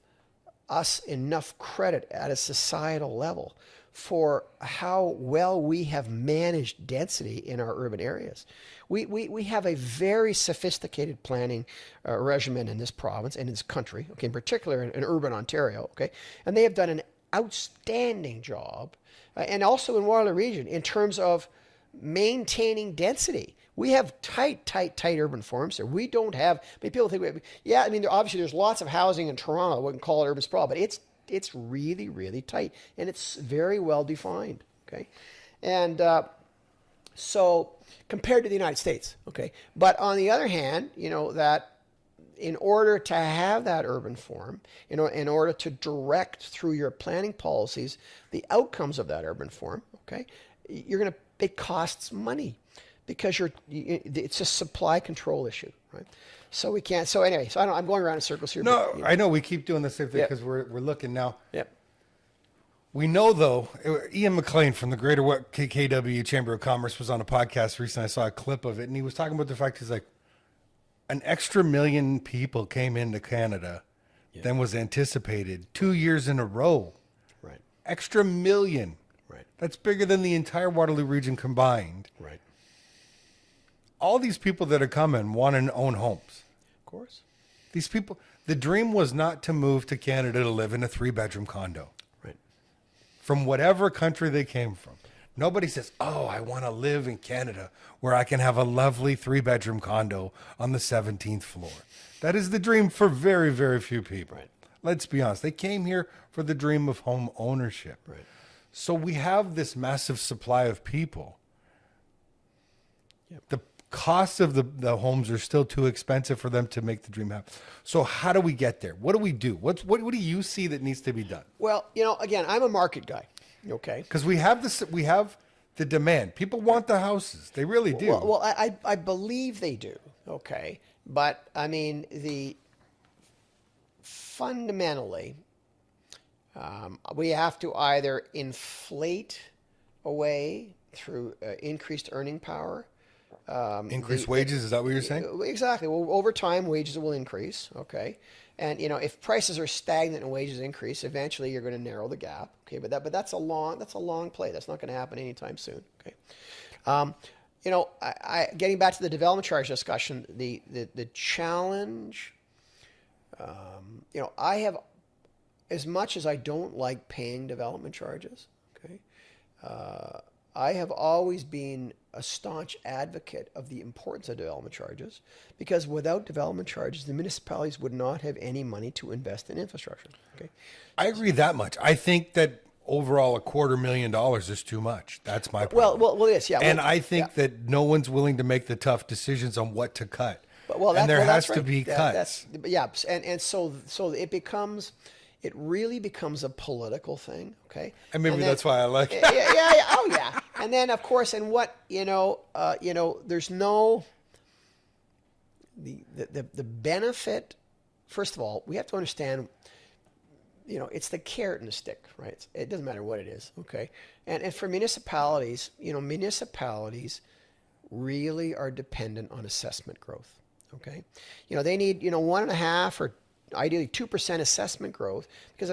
us enough credit at a societal level for how well we have managed density in our urban areas. We have a very sophisticated planning regimen in this province and in this country, okay, in particular in urban Ontario, okay, and they have done an outstanding job, and also in Waterloo Region in terms of maintaining density. We have tight urban forms there. We don't have. I mean, people think, obviously there's lots of housing in Toronto. I wouldn't call it urban sprawl, but it's really, really tight, and it's very well defined. Okay, and so compared to the United States, okay. But on the other hand, that in order to have that urban form, in order to direct through your planning policies the outcomes of that urban form, okay, it costs money because it's a supply control issue, right? So we can't. So anyway, so I'm going around in circles here. No, But, I know we keep doing the same thing Yeah. because we're looking now. Yep. We know, though, Ian McLean from the Greater KKW Chamber of Commerce was on a podcast recently. I saw a clip of it, and he was talking about the fact he's like, an extra million people came into Canada than was anticipated 2 years in a row. Right. Extra million. Right. That's bigger than the entire Waterloo region combined. Right. All these people that are coming want to own homes. Of course. These people, the dream was not to move to Canada to live in a 3-bedroom condo. Right. From whatever country they came from. Nobody says, oh, I want to live in Canada where I can have a lovely 3-bedroom condo on the 17th floor. That is the dream for very, very few people. Right. Let's be honest. They came here for the dream of home ownership. Right. So we have this massive supply of people. Yep. The costs of the homes are still too expensive for them to make the dream happen. So how do we get there? What do we do? What do you see that needs to be done? Well, again, I'm a market guy. Okay. Because we have the demand. People want the houses. They really do. Well, I believe they do. Okay. But I mean, fundamentally, we have to either inflate away through increased earning power. Increased wages, is that what you're saying? Exactly. Well, over time, wages will increase. Okay. And if prices are stagnant and wages increase, eventually you're going to narrow the gap. Okay, but that's a long play. That's not going to happen anytime soon. Okay, getting back to the development charge discussion, the challenge. I have, as much as I don't like paying development charges. Okay, I have always been a staunch advocate of the importance of development charges, because without development charges, the municipalities would not have any money to invest in infrastructure. Okay, I agree that much. I think that overall $250,000 is too much. That's my problem. well, yes, yeah, and I think that no one's willing to make the tough decisions on what to cut. and there has that's to right. be cuts. And so it really becomes a political thing. Okay, And maybe that's why I like it. yeah. Oh, yeah. And then, of course, and what there's no the benefit. First of all, we have to understand. It's the carrot and the stick, right? It doesn't matter what it is. Okay, and for municipalities, municipalities really are dependent on assessment growth. Okay, they need 1.5 or ideally 2% assessment growth, because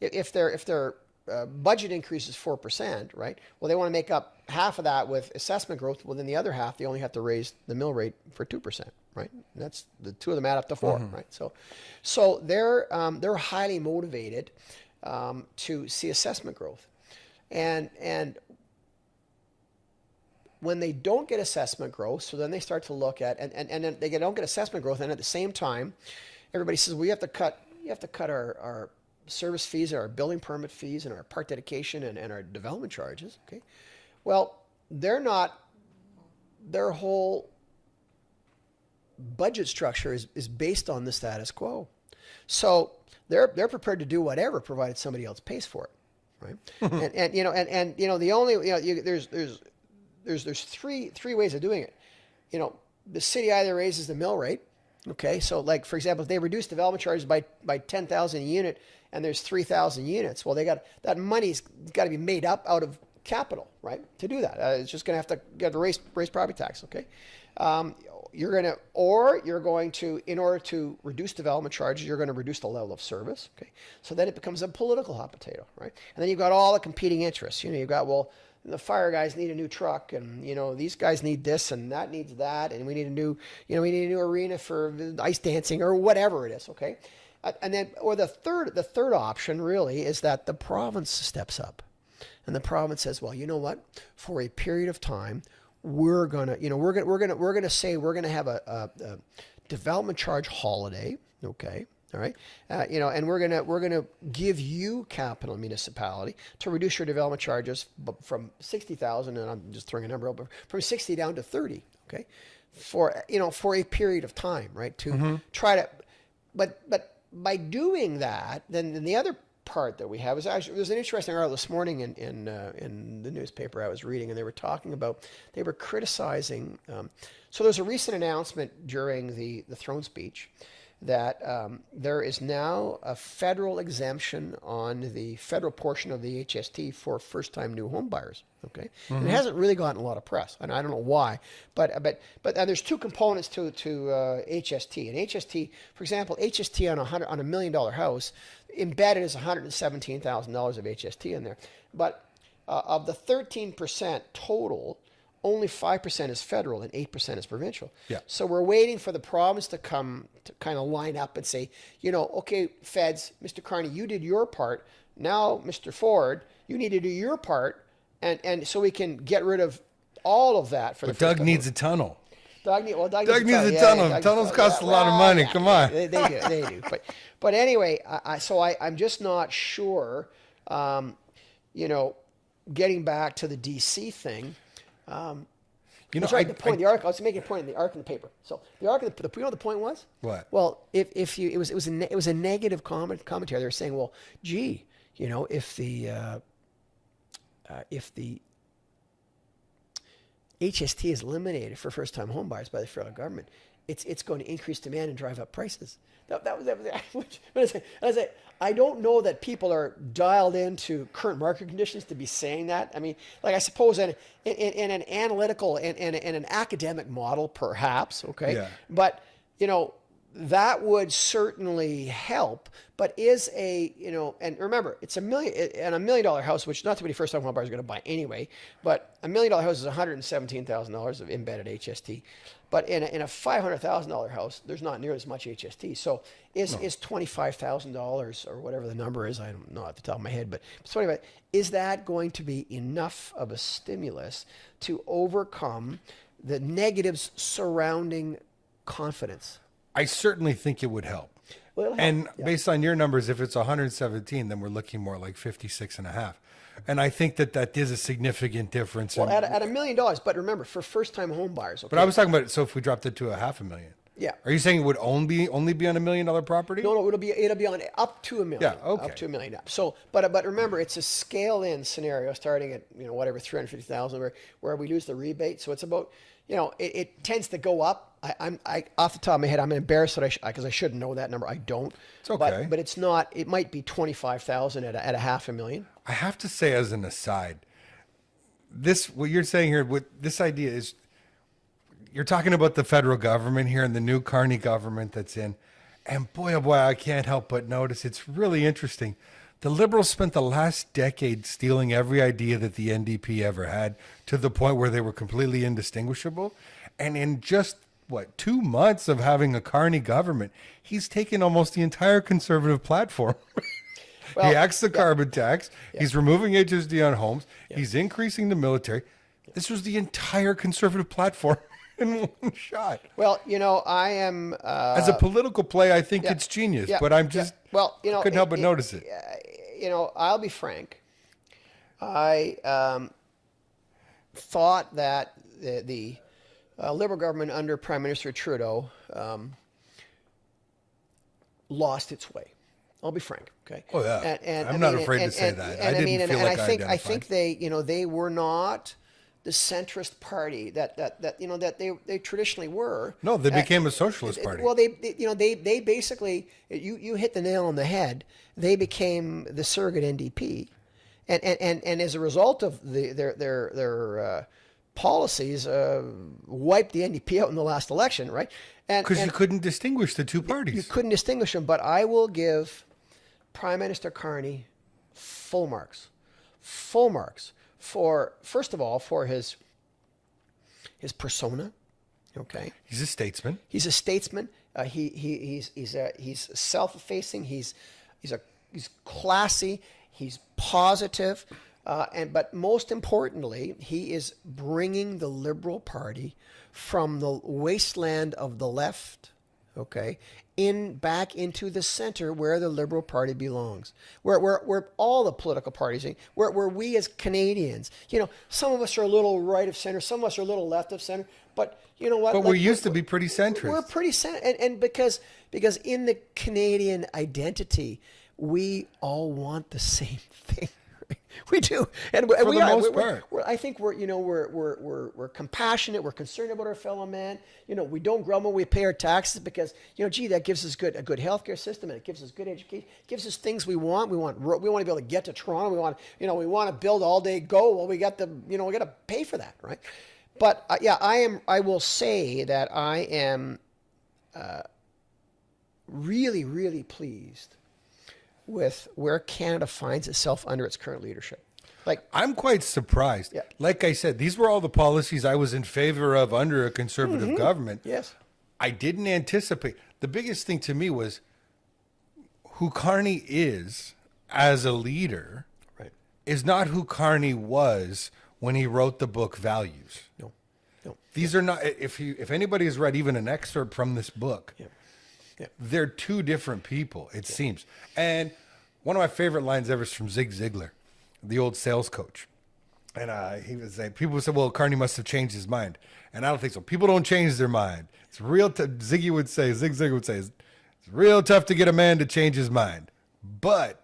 if their budget increases 4%, right? Well, they want to make up half of that with assessment growth. Well, then the other half, they only have to raise the mill rate for 2%, right? That's the two of them add up to 4, right? So they're highly motivated to see assessment growth, and when they don't get assessment growth, so then they start to look at and then they don't get assessment growth, and at the same time, everybody says, well, you have to cut our service fees and our building permit fees and our park dedication and our development charges. Okay, well, their whole budget structure is based on the status quo, so they're prepared to do whatever provided somebody else pays for it, right? and the only there's three ways of doing it. The city either raises the mill rate. Okay, so like, for example, if they reduce development charges by 10,000 a unit and there's 3,000 units, well, that money's got to be made up out of capital, right? To do that, it's just going to have to raise property tax. Okay, you're going to, in order to reduce development charges, you're going to reduce the level of service. Okay, so then it becomes a political hot potato, right? And then you've got all the competing interests. You've got, well, the fire guys need a new truck, and these guys need this, and that needs that, and we need a new arena for ice dancing or whatever it is. Okay, and then the third option really is that the province steps up, and the province says, well, you know what, for a period of time, we're gonna say we're gonna have a development charge holiday. Okay. All right, and we're gonna give you, capital municipality, to reduce your development charges from 60,000, and I'm just throwing a number out, but from 60 down to 30. Okay, for a period of time, right? To try to, but by doing that, then the other part that we have is actually, there's an interesting article this morning in the newspaper I was reading, and they were criticizing. So there's a recent announcement during the throne speech that there is now a federal exemption on the federal portion of the HST for first-time new home buyers. Okay, and it hasn't really gotten a lot of press, and I don't know why. But and there's two components to HST. And HST, for example, HST on $100 million house embedded is $117,000 of HST in there. But of the 13% total, only 5% is federal and 8% is provincial. Yeah. So we're waiting for the province to come to kind of line up and say, okay, feds, Mr. Carney, you did your part. Now, Mr. Ford, you need to do your part, and so we can get rid of all of that for the But first Doug time. needs a tunnel. Doug needs a tunnel. Tunnels cost a lot of money. Come on. They do. But anyway, I'm just not sure. Getting back to the DC thing. That's right. The point of the article. I was making a point in the article in the paper. So the article, you know what the point was? What? Well, it was a negative commentary. They were saying, well, gee, if the HST is eliminated for first-time home buyers by the federal government, it's going to increase demand and drive up prices. I don't know that people are dialed into current market conditions to be saying that. I mean, like I suppose in an analytical and an academic model, perhaps, okay? Yeah. But, that would certainly help. But and remember, it's $1 million house, which not too many first-time home buyers are going to buy anyway. But $1 million house is $117,000 of embedded HST. But in a $500,000 house, there's not nearly as much HST. So is $25,000 or whatever the number is, I don't know at the top of my head, but is that going to be enough of a stimulus to overcome the negatives surrounding confidence? I certainly think it would help. Well, it'll help, And yeah. based on your numbers, if it's 117, then we're looking more like 56 and a half. And I think that is a significant difference. Well, at $1 million, but remember, for first-time home buyers. Okay? But I was talking about, so if we dropped it to $500,000. Yeah. Are you saying it would only be on $1 million property? No, it'll be on up to $1 million. Yeah, okay. Up to $1 million. So, but remember, it's a scale-in scenario starting at whatever 350,000, where we lose the rebate. So it's about it tends to go up. I off the top of my head, I'm embarrassed because I should know that number. I don't. It's okay. But it's not. It might be 25,000 at $500,000. I have to say, as an aside, what you're saying here with this idea is, you're talking about the federal government here and the new Carney government that's in. And boy, oh boy, I can't help but notice it's really interesting. The Liberals spent the last decade stealing every idea that the NDP ever had to the point where they were completely indistinguishable. And in just, 2 months of having a Carney government, he's taken almost the entire conservative platform. Well, he axed the carbon tax. Yeah. He's removing HSD on homes. Yeah. He's increasing the military. This was the entire conservative platform in one shot. Well, I am... as a political play, I think it's genius, but I'm just... Well, couldn't help but notice it. I'll be frank. I thought that the Liberal government under Prime Minister Trudeau lost its way. I'll be frank. Okay. Oh yeah. And I'm not afraid to say that. I think they were not the centrist party that they traditionally were. No, they became a socialist party. Well, they basically, you hit the nail on the head. They became the surrogate NDP, and as a result of their policies, wiped the NDP out in the last election, right? Because you couldn't distinguish the two parties. You couldn't distinguish them. But I will give Prime Minister Carney full marks for, first of all, for his persona. Okay, he's a statesman. He's self-effacing. He's classy. He's positive. But most importantly, he is bringing the Liberal Party from the wasteland of the left, okay, back into the center where the Liberal Party belongs, where all the political parties, where we as Canadians, some of us are a little right of center, some of us are a little left of center, but you know what? But we used to be pretty centrist. We're pretty centrist, and because in the Canadian identity, we all want the same thing. We do, and For we the are. most part. I think we're compassionate. We're concerned about our fellow man. We don't grumble. We pay our taxes because gee, that gives us a good healthcare system, and it gives us good education. It gives us things we want. We want to be able to get to Toronto. We want to build all day go. Well, we got we got to pay for that, right? But yeah, I will say that I am really, really pleased with where Canada finds itself under its current leadership. Like, I'm quite surprised. Yeah. Like I said, these were all the policies I was in favor of under a conservative government. yes, I didn't anticipate. The biggest thing to me was who Carney is as a leader right. is not who Carney was when he wrote the book Values. No, no. These are not, if anybody has read even an excerpt from this book, Yeah. Yeah. they're two different people, it seems. And one of my favorite lines ever is from Zig Ziglar, the old sales coach. And he was saying, people would say, well, Carney must have changed his mind. And I don't think so. People don't change their mind. It's real Zig Ziglar would say, it's real tough to get a man to change his mind. But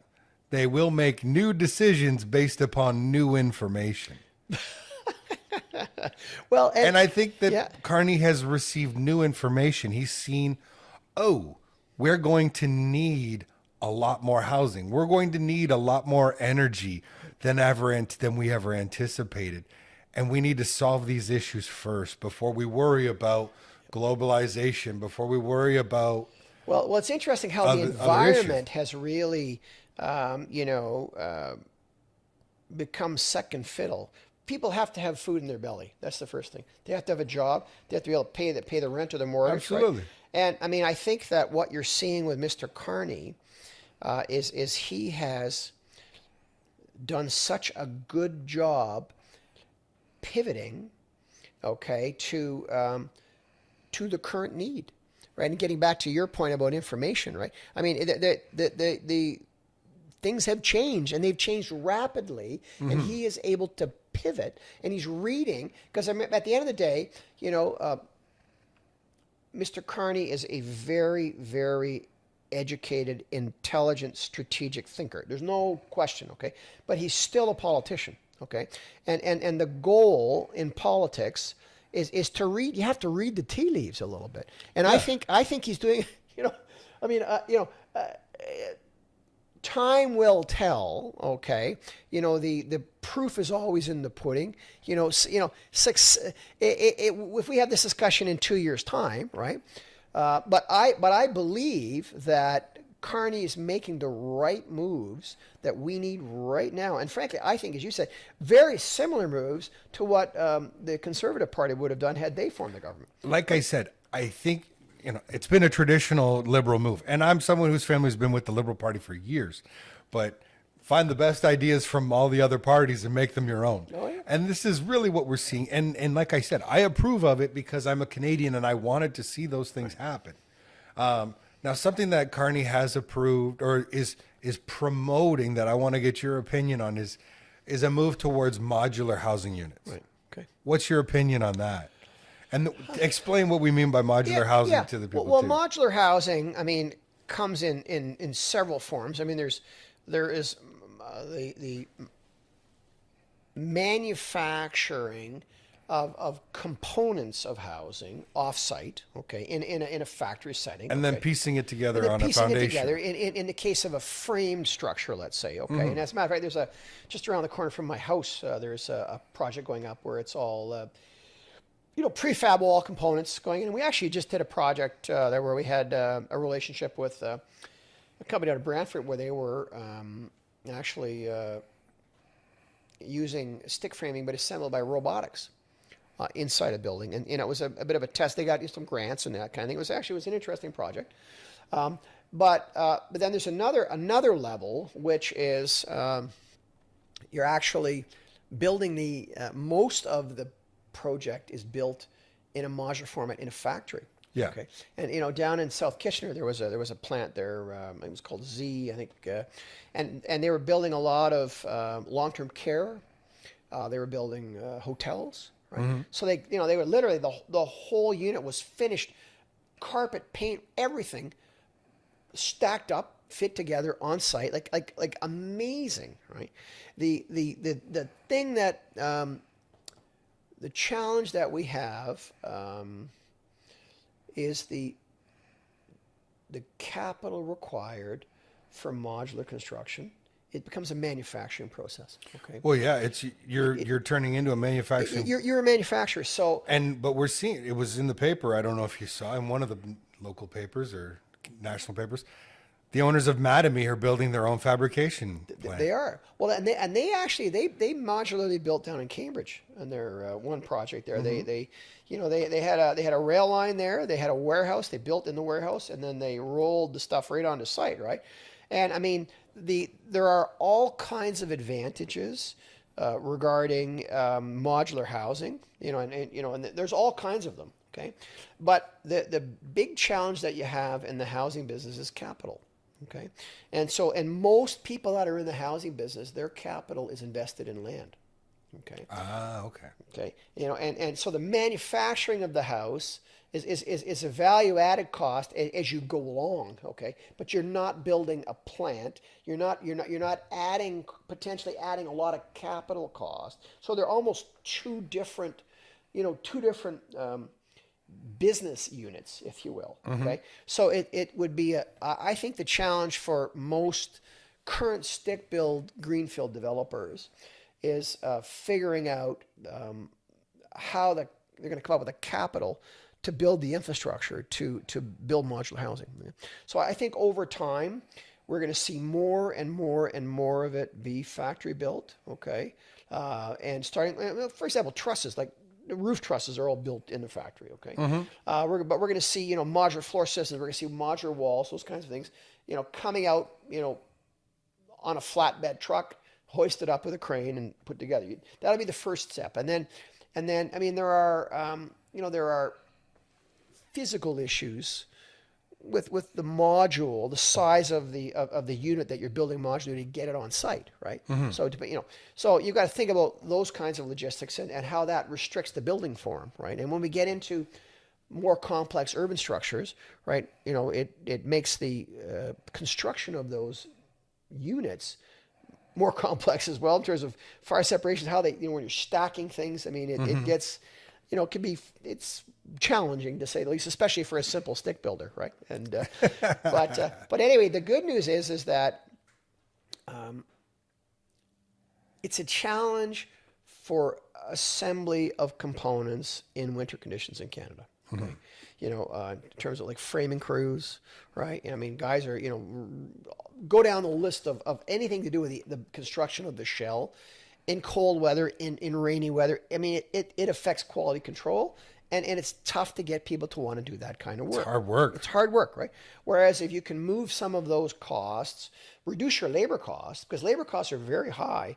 they will make new decisions based upon new information. Well, And I think that yeah. Carney has received new information. He's seen, we're going to need a lot more housing. We're going to need a lot more energy than we ever anticipated. And we need to solve these issues first before we worry about globalization, before we worry about Well, it's interesting how the other environment has really, become second fiddle. People have to have food in their belly. That's the first thing. They have to have a job. They have to be able to pay the rent or the mortgage. Right? Absolutely. And I mean, I think that what you're seeing with Mr. Carney is he has done such a good job pivoting, okay, to the current need, right? And getting back to your point about information, right? I mean, the things have changed, and they've changed rapidly, and he is able to pivot, and he's reading, because at the end of the day, Mr. Carney is a very, very educated, intelligent, strategic thinker. There's no question, okay? But he's still a politician, okay? And the goal in politics is to read. You have to read the tea leaves a little bit. And I think he's doing. Time will tell. Okay, the proof is always in the pudding. If we have this discussion in 2 years' time, right? But I believe that Carney is making the right moves that we need right now. And frankly, I think, as you said, very similar moves to what the Conservative Party would have done had they formed the government. like I said, I think, it's been a traditional liberal move. And I'm someone whose family's been with the Liberal Party for years. But find the best ideas from all the other parties and make them your own. Oh, yeah. And this is really what we're seeing. And like I said, I approve of it because I'm a Canadian and I wanted to see those things happen. Now, something that Carney has approved or is promoting that I want to get your opinion on is a move towards modular housing units. Right. Okay. What's your opinion on that? And explain what we mean by modular housing to the people. Well, too. modular housing, I mean, comes in several forms. I mean, there is the manufacturing of components of housing off-site, okay, in a factory setting, and then okay? piecing it together And then on a piecing it foundation. together in the case of a framed structure, let's say, okay. And as a matter of fact, just around the corner from my house, there's a project going up where it's all prefab wall components going in. And we actually just did a project there where we had a relationship with a company out of Brantford where they were actually using stick framing but assembled by robotics inside a building. And it was a bit of a test. They got some grants and that kind of thing. It was an interesting project. But then there's another level, which is you're actually building most of the project is built in a modular format in a factory. Yeah. Okay. And down in South Kitchener there was a plant there. It was called Z, I think. And they were building a lot of long-term care. They were building hotels. Right. So they were literally the whole unit was finished, carpet, paint, everything stacked up fit together on site, like amazing, right? The thing that the challenge that we have is the capital required for modular construction. It becomes a manufacturing process. Okay, Well, yeah, it's you're turning into a manufacturing. you're a manufacturer, so But we're seeing it was in the paper. I don't know if you saw in one of the local papers or national papers. The owners of Mattamy are building their own fabrication plant. they are. Well, and they actually they modularly built down in Cambridge on their one project there. They they had a rail line there. They had a warehouse. They built in the warehouse, and then they rolled the stuff right onto site, right? And I mean, there are all kinds of advantages regarding modular housing, and there's all kinds of them. Okay, but the big challenge that you have in the housing business is capital. Okay, and most people that are in the housing business, their capital is invested in land. Okay. Ah, okay. Okay. And so the manufacturing of the house is a value added cost as you go along. Okay. But you're not building a plant. You're not potentially adding a lot of capital cost. So they're almost two different business units, if you will. Okay. So it would be I think the challenge for most current stick build greenfield developers is figuring out how they're going to come up with a capital to build the infrastructure to build modular housing. So I think over time we're going to see more and more and more of it be factory built. Okay, and starting, for example, trusses, like the roof trusses are all built in the factory. Okay, but we're going to see modular floor systems. We're going to see modular walls, those kinds of things. Coming out on a flatbed truck, hoisted up with a crane and put together. That'll be the first step, and then I mean there are physical issues with the module, the size of the unit that you're building modularly to get it on site, right? So you've got to think about those kinds of logistics and how that restricts the building form, right? And when we get into more complex urban structures, right, it makes the construction of those units more complex as well in terms of fire separation, how they, when you're stacking things. I mean, it gets, it's challenging to say the least, especially for a simple stick builder, right? And but anyway, the good news is that it's a challenge for assembly of components in winter conditions in Canada. Okay. In terms of like framing crews, right? I mean, guys are, go down the list of anything to do with the construction of the shell in cold weather, in rainy weather. I mean, it affects quality control, and it's tough to get people to want to do that kind of work. It's hard work. It's hard work, right? Whereas if you can move some of those costs, reduce your labor costs, because labor costs are very high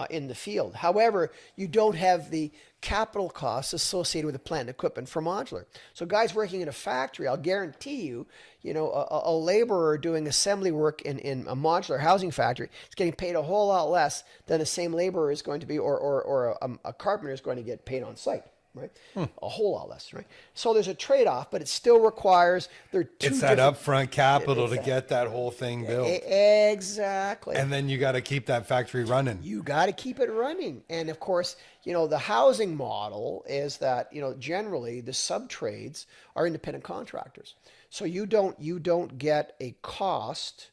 in the field. However, you don't have the capital costs associated with the plant and equipment for modular. So guys working in a factory, I'll guarantee you, a laborer doing assembly work in a modular housing factory is getting paid a whole lot less than the same laborer is going to be, or a carpenter is going to get paid on site. Right, a whole lot less. Right, so there's a trade-off, but it still requires it's that upfront capital to get that whole thing built. Exactly. And then you got to keep that factory running. You got to keep it running, and of course, the housing model is that generally the sub-trades are independent contractors, so you don't get a cost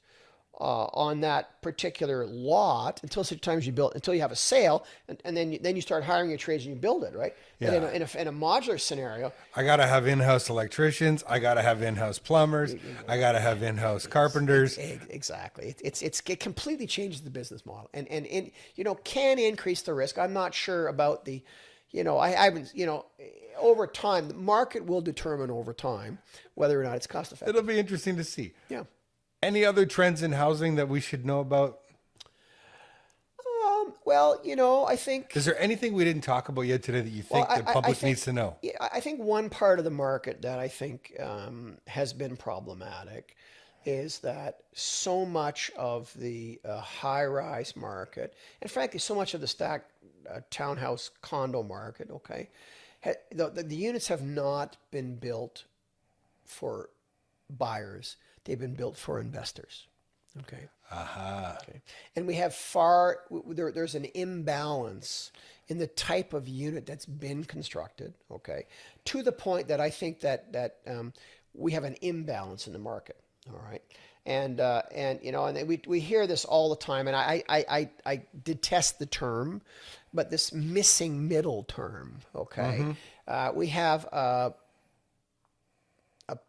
on that particular lot until such times until you have a sale, and then you start hiring your trades and you build it, right? Yeah. But in a modular scenario, I got to have in-house electricians. I got to have in-house plumbers. I got to have in-house carpenters. Exactly. It completely changes the business model, and can increase the risk. I'm not sure about the, I haven't, over time, the market will determine over time whether or not it's cost effective. It'll be interesting to see. Yeah. Any other trends in housing that we should know about? Well, I think... Is there anything we didn't talk about yet today that you think the public needs to know? Yeah, I think one part of the market that I think has been problematic is that so much of the high-rise market, and frankly, so much of the stacked townhouse condo market, okay, the units have not been built for buyers. They've been built for investors. Okay. Aha. Okay. And we have there's an imbalance in the type of unit that's been constructed, okay, to the point that I think that we have an imbalance in the market, all right? And you know, and we hear this all the time, and I detest the term, but this missing middle term, okay? We have a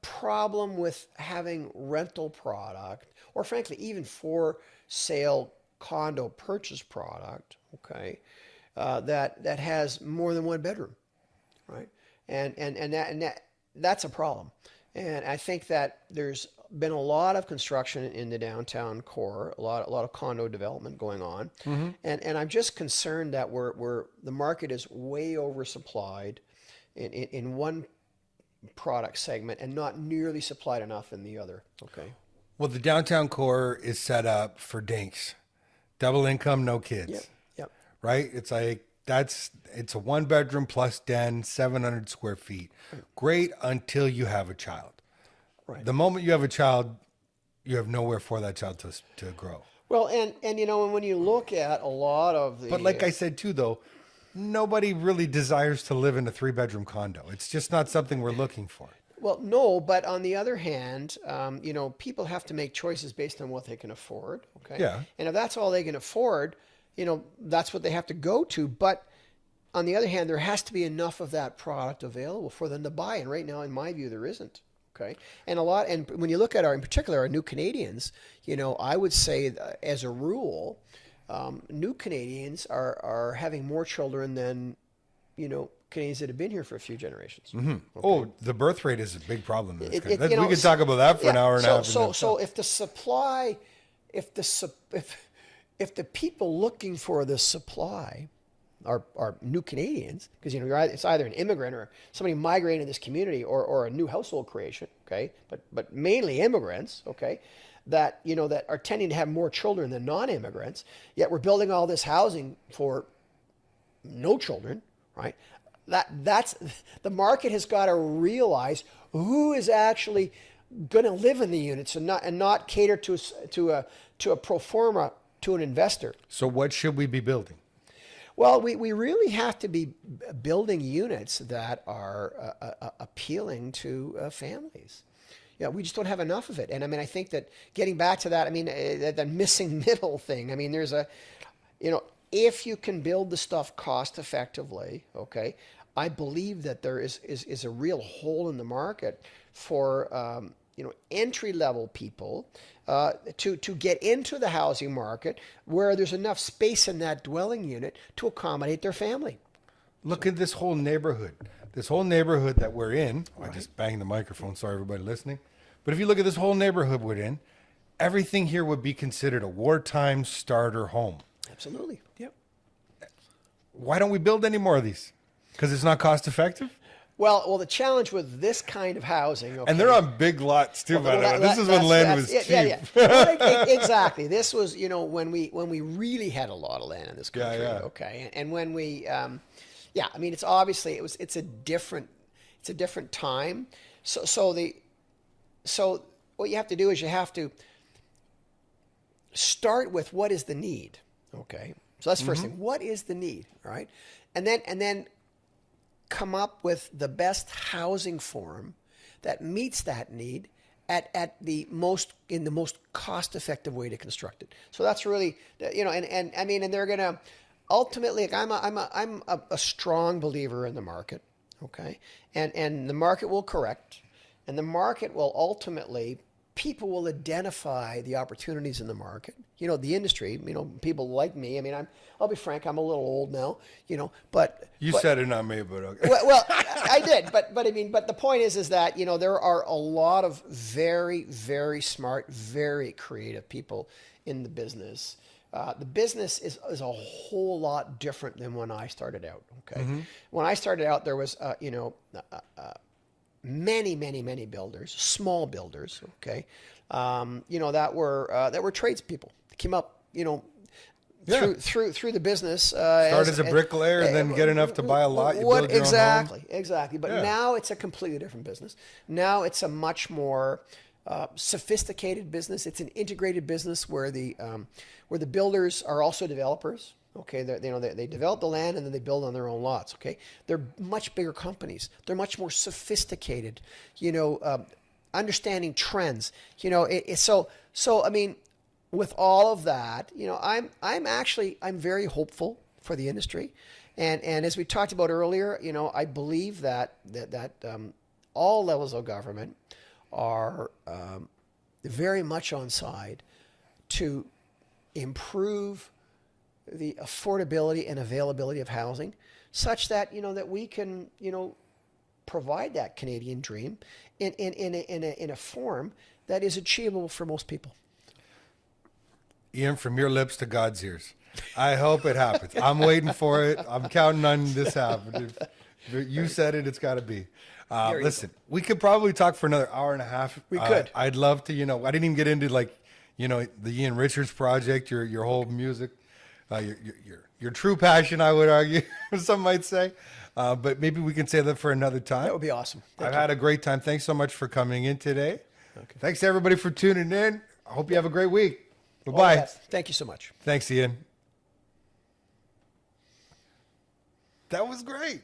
problem with having rental product, or frankly, even for sale condo purchase product, okay, that has more than one bedroom, right? That's a problem. And I think that there's been a lot of construction in the downtown core, a lot of condo development going on, and I'm just concerned that we're the market is way oversupplied in one product segment and not nearly supplied enough in the other. Okay. Well, the downtown core is set up for dinks, double income, no kids. Yep. Yep. Right? It's like it's a 1 bedroom plus den, 700 square feet. Great until you have a child. Right. The moment you have a child, you have nowhere for that child to grow. Well, and you know, when you look at a lot of the But like I said too, though, nobody really desires to live in a 3 bedroom condo. It's just not something we're looking for. well, no, but on the other hand, you know, people have to make choices based on what they can afford. Okay. Yeah. And if that's all they can afford, you know, that's what they have to go to. But on the other hand, there has to be enough of that product available for them to buy. And right now, in my view, there isn't. Okay. And when you look at in particular, our new Canadians, you know, I would say as a rule, new Canadians are having more children than, you know, Canadians that have been here for a few generations. Okay. Oh, the birth rate is a big problem in this country. You know, we could talk about that for an hour and a half. So if the supply, if the people looking for the supply are new Canadians, because you know it's either an immigrant or somebody migrating to this community or a new household creation, okay, but mainly immigrants, okay, that you know that are tending to have more children than non-immigrants, yet we're building all this housing for no children, right? That's the market has got to realize who is actually going to live in the units and not cater to a pro forma to an investor. So what should we be building? Well, we really have to be building units that are appealing to families. Yeah, we just don't have enough of it. And I mean, I think that getting back to that, I mean, the missing middle thing, I mean, there's you know, if you can build the stuff cost effectively, okay, I believe that there is a real hole in the market for, you know, entry level people to get into the housing market where there's enough space in that dwelling unit to accommodate their family. Look at this whole neighborhood. This whole neighborhood that we're in. I just banged the microphone. Sorry, everybody listening. But if you look at this whole neighborhood we're in, everything here would be considered a wartime starter home. Absolutely. Yep. Why don't we build any more of these? Because it's not cost effective? Well, the challenge with this kind of housing, okay, And they're on big lots too, by the way. This is when land was cheap. Yeah. Well, exactly. This was, you know, when we really had a lot of land in this country. Yeah. Okay, and when we, yeah, I mean, it's a different time. So what you have to do is you have to start with what is the need. Okay, so that's the first thing. What is the need, right? And then come up with the best housing form that meets that need at the most cost effective way to construct it. So that's really, you know, and I mean, and they're gonna ultimately, like I'm a strong believer in the market, okay, and the market will correct, and the market will ultimately, people will identify the opportunities in the market. You know, the industry, you know, people like me. I mean, I'll be frank, I'm a little old now, you know, but You said it, not me, but okay. well, I did, but I mean, but the point is that, you know, there are a lot of very, very smart, very creative people in the business. The business is a whole lot different than when I started out. Okay, when I started out, there was, you know, many builders, small builders. Okay, you know, that were tradespeople. They came up, you know, through the business. Start as a bricklayer and then get enough to buy a lot. You build your own home. Exactly. But now it's a completely different business. Now it's a much more sophisticated business. It's an integrated business where the builders are also developers. Okay, they develop the land and then they build on their own lots. Okay, they're much bigger companies. They're much more sophisticated. Understanding trends. So I mean, with all of that, I'm very hopeful for the industry, and as we talked about earlier, I believe that all levels of government are very much on side to improve the affordability and availability of housing, such that that we can provide that Canadian dream in a form that is achievable for most people. Ian, from your lips to God's ears. I hope it happens. I'm waiting for it. I'm counting on this happening. If you said it, it's got to be. Listen, we could probably talk for another hour and a half. We could. I'd love to, I didn't even get into the Ian Richards project, your whole music, your true passion, I would argue, some might say. But maybe we can save that for another time. That would be awesome. I've had a great time. Thanks so much for coming in today. Okay. Thanks to everybody for tuning in. I hope you have a great week. Bye-bye. Thank you so much. Thanks, Ian. That was great.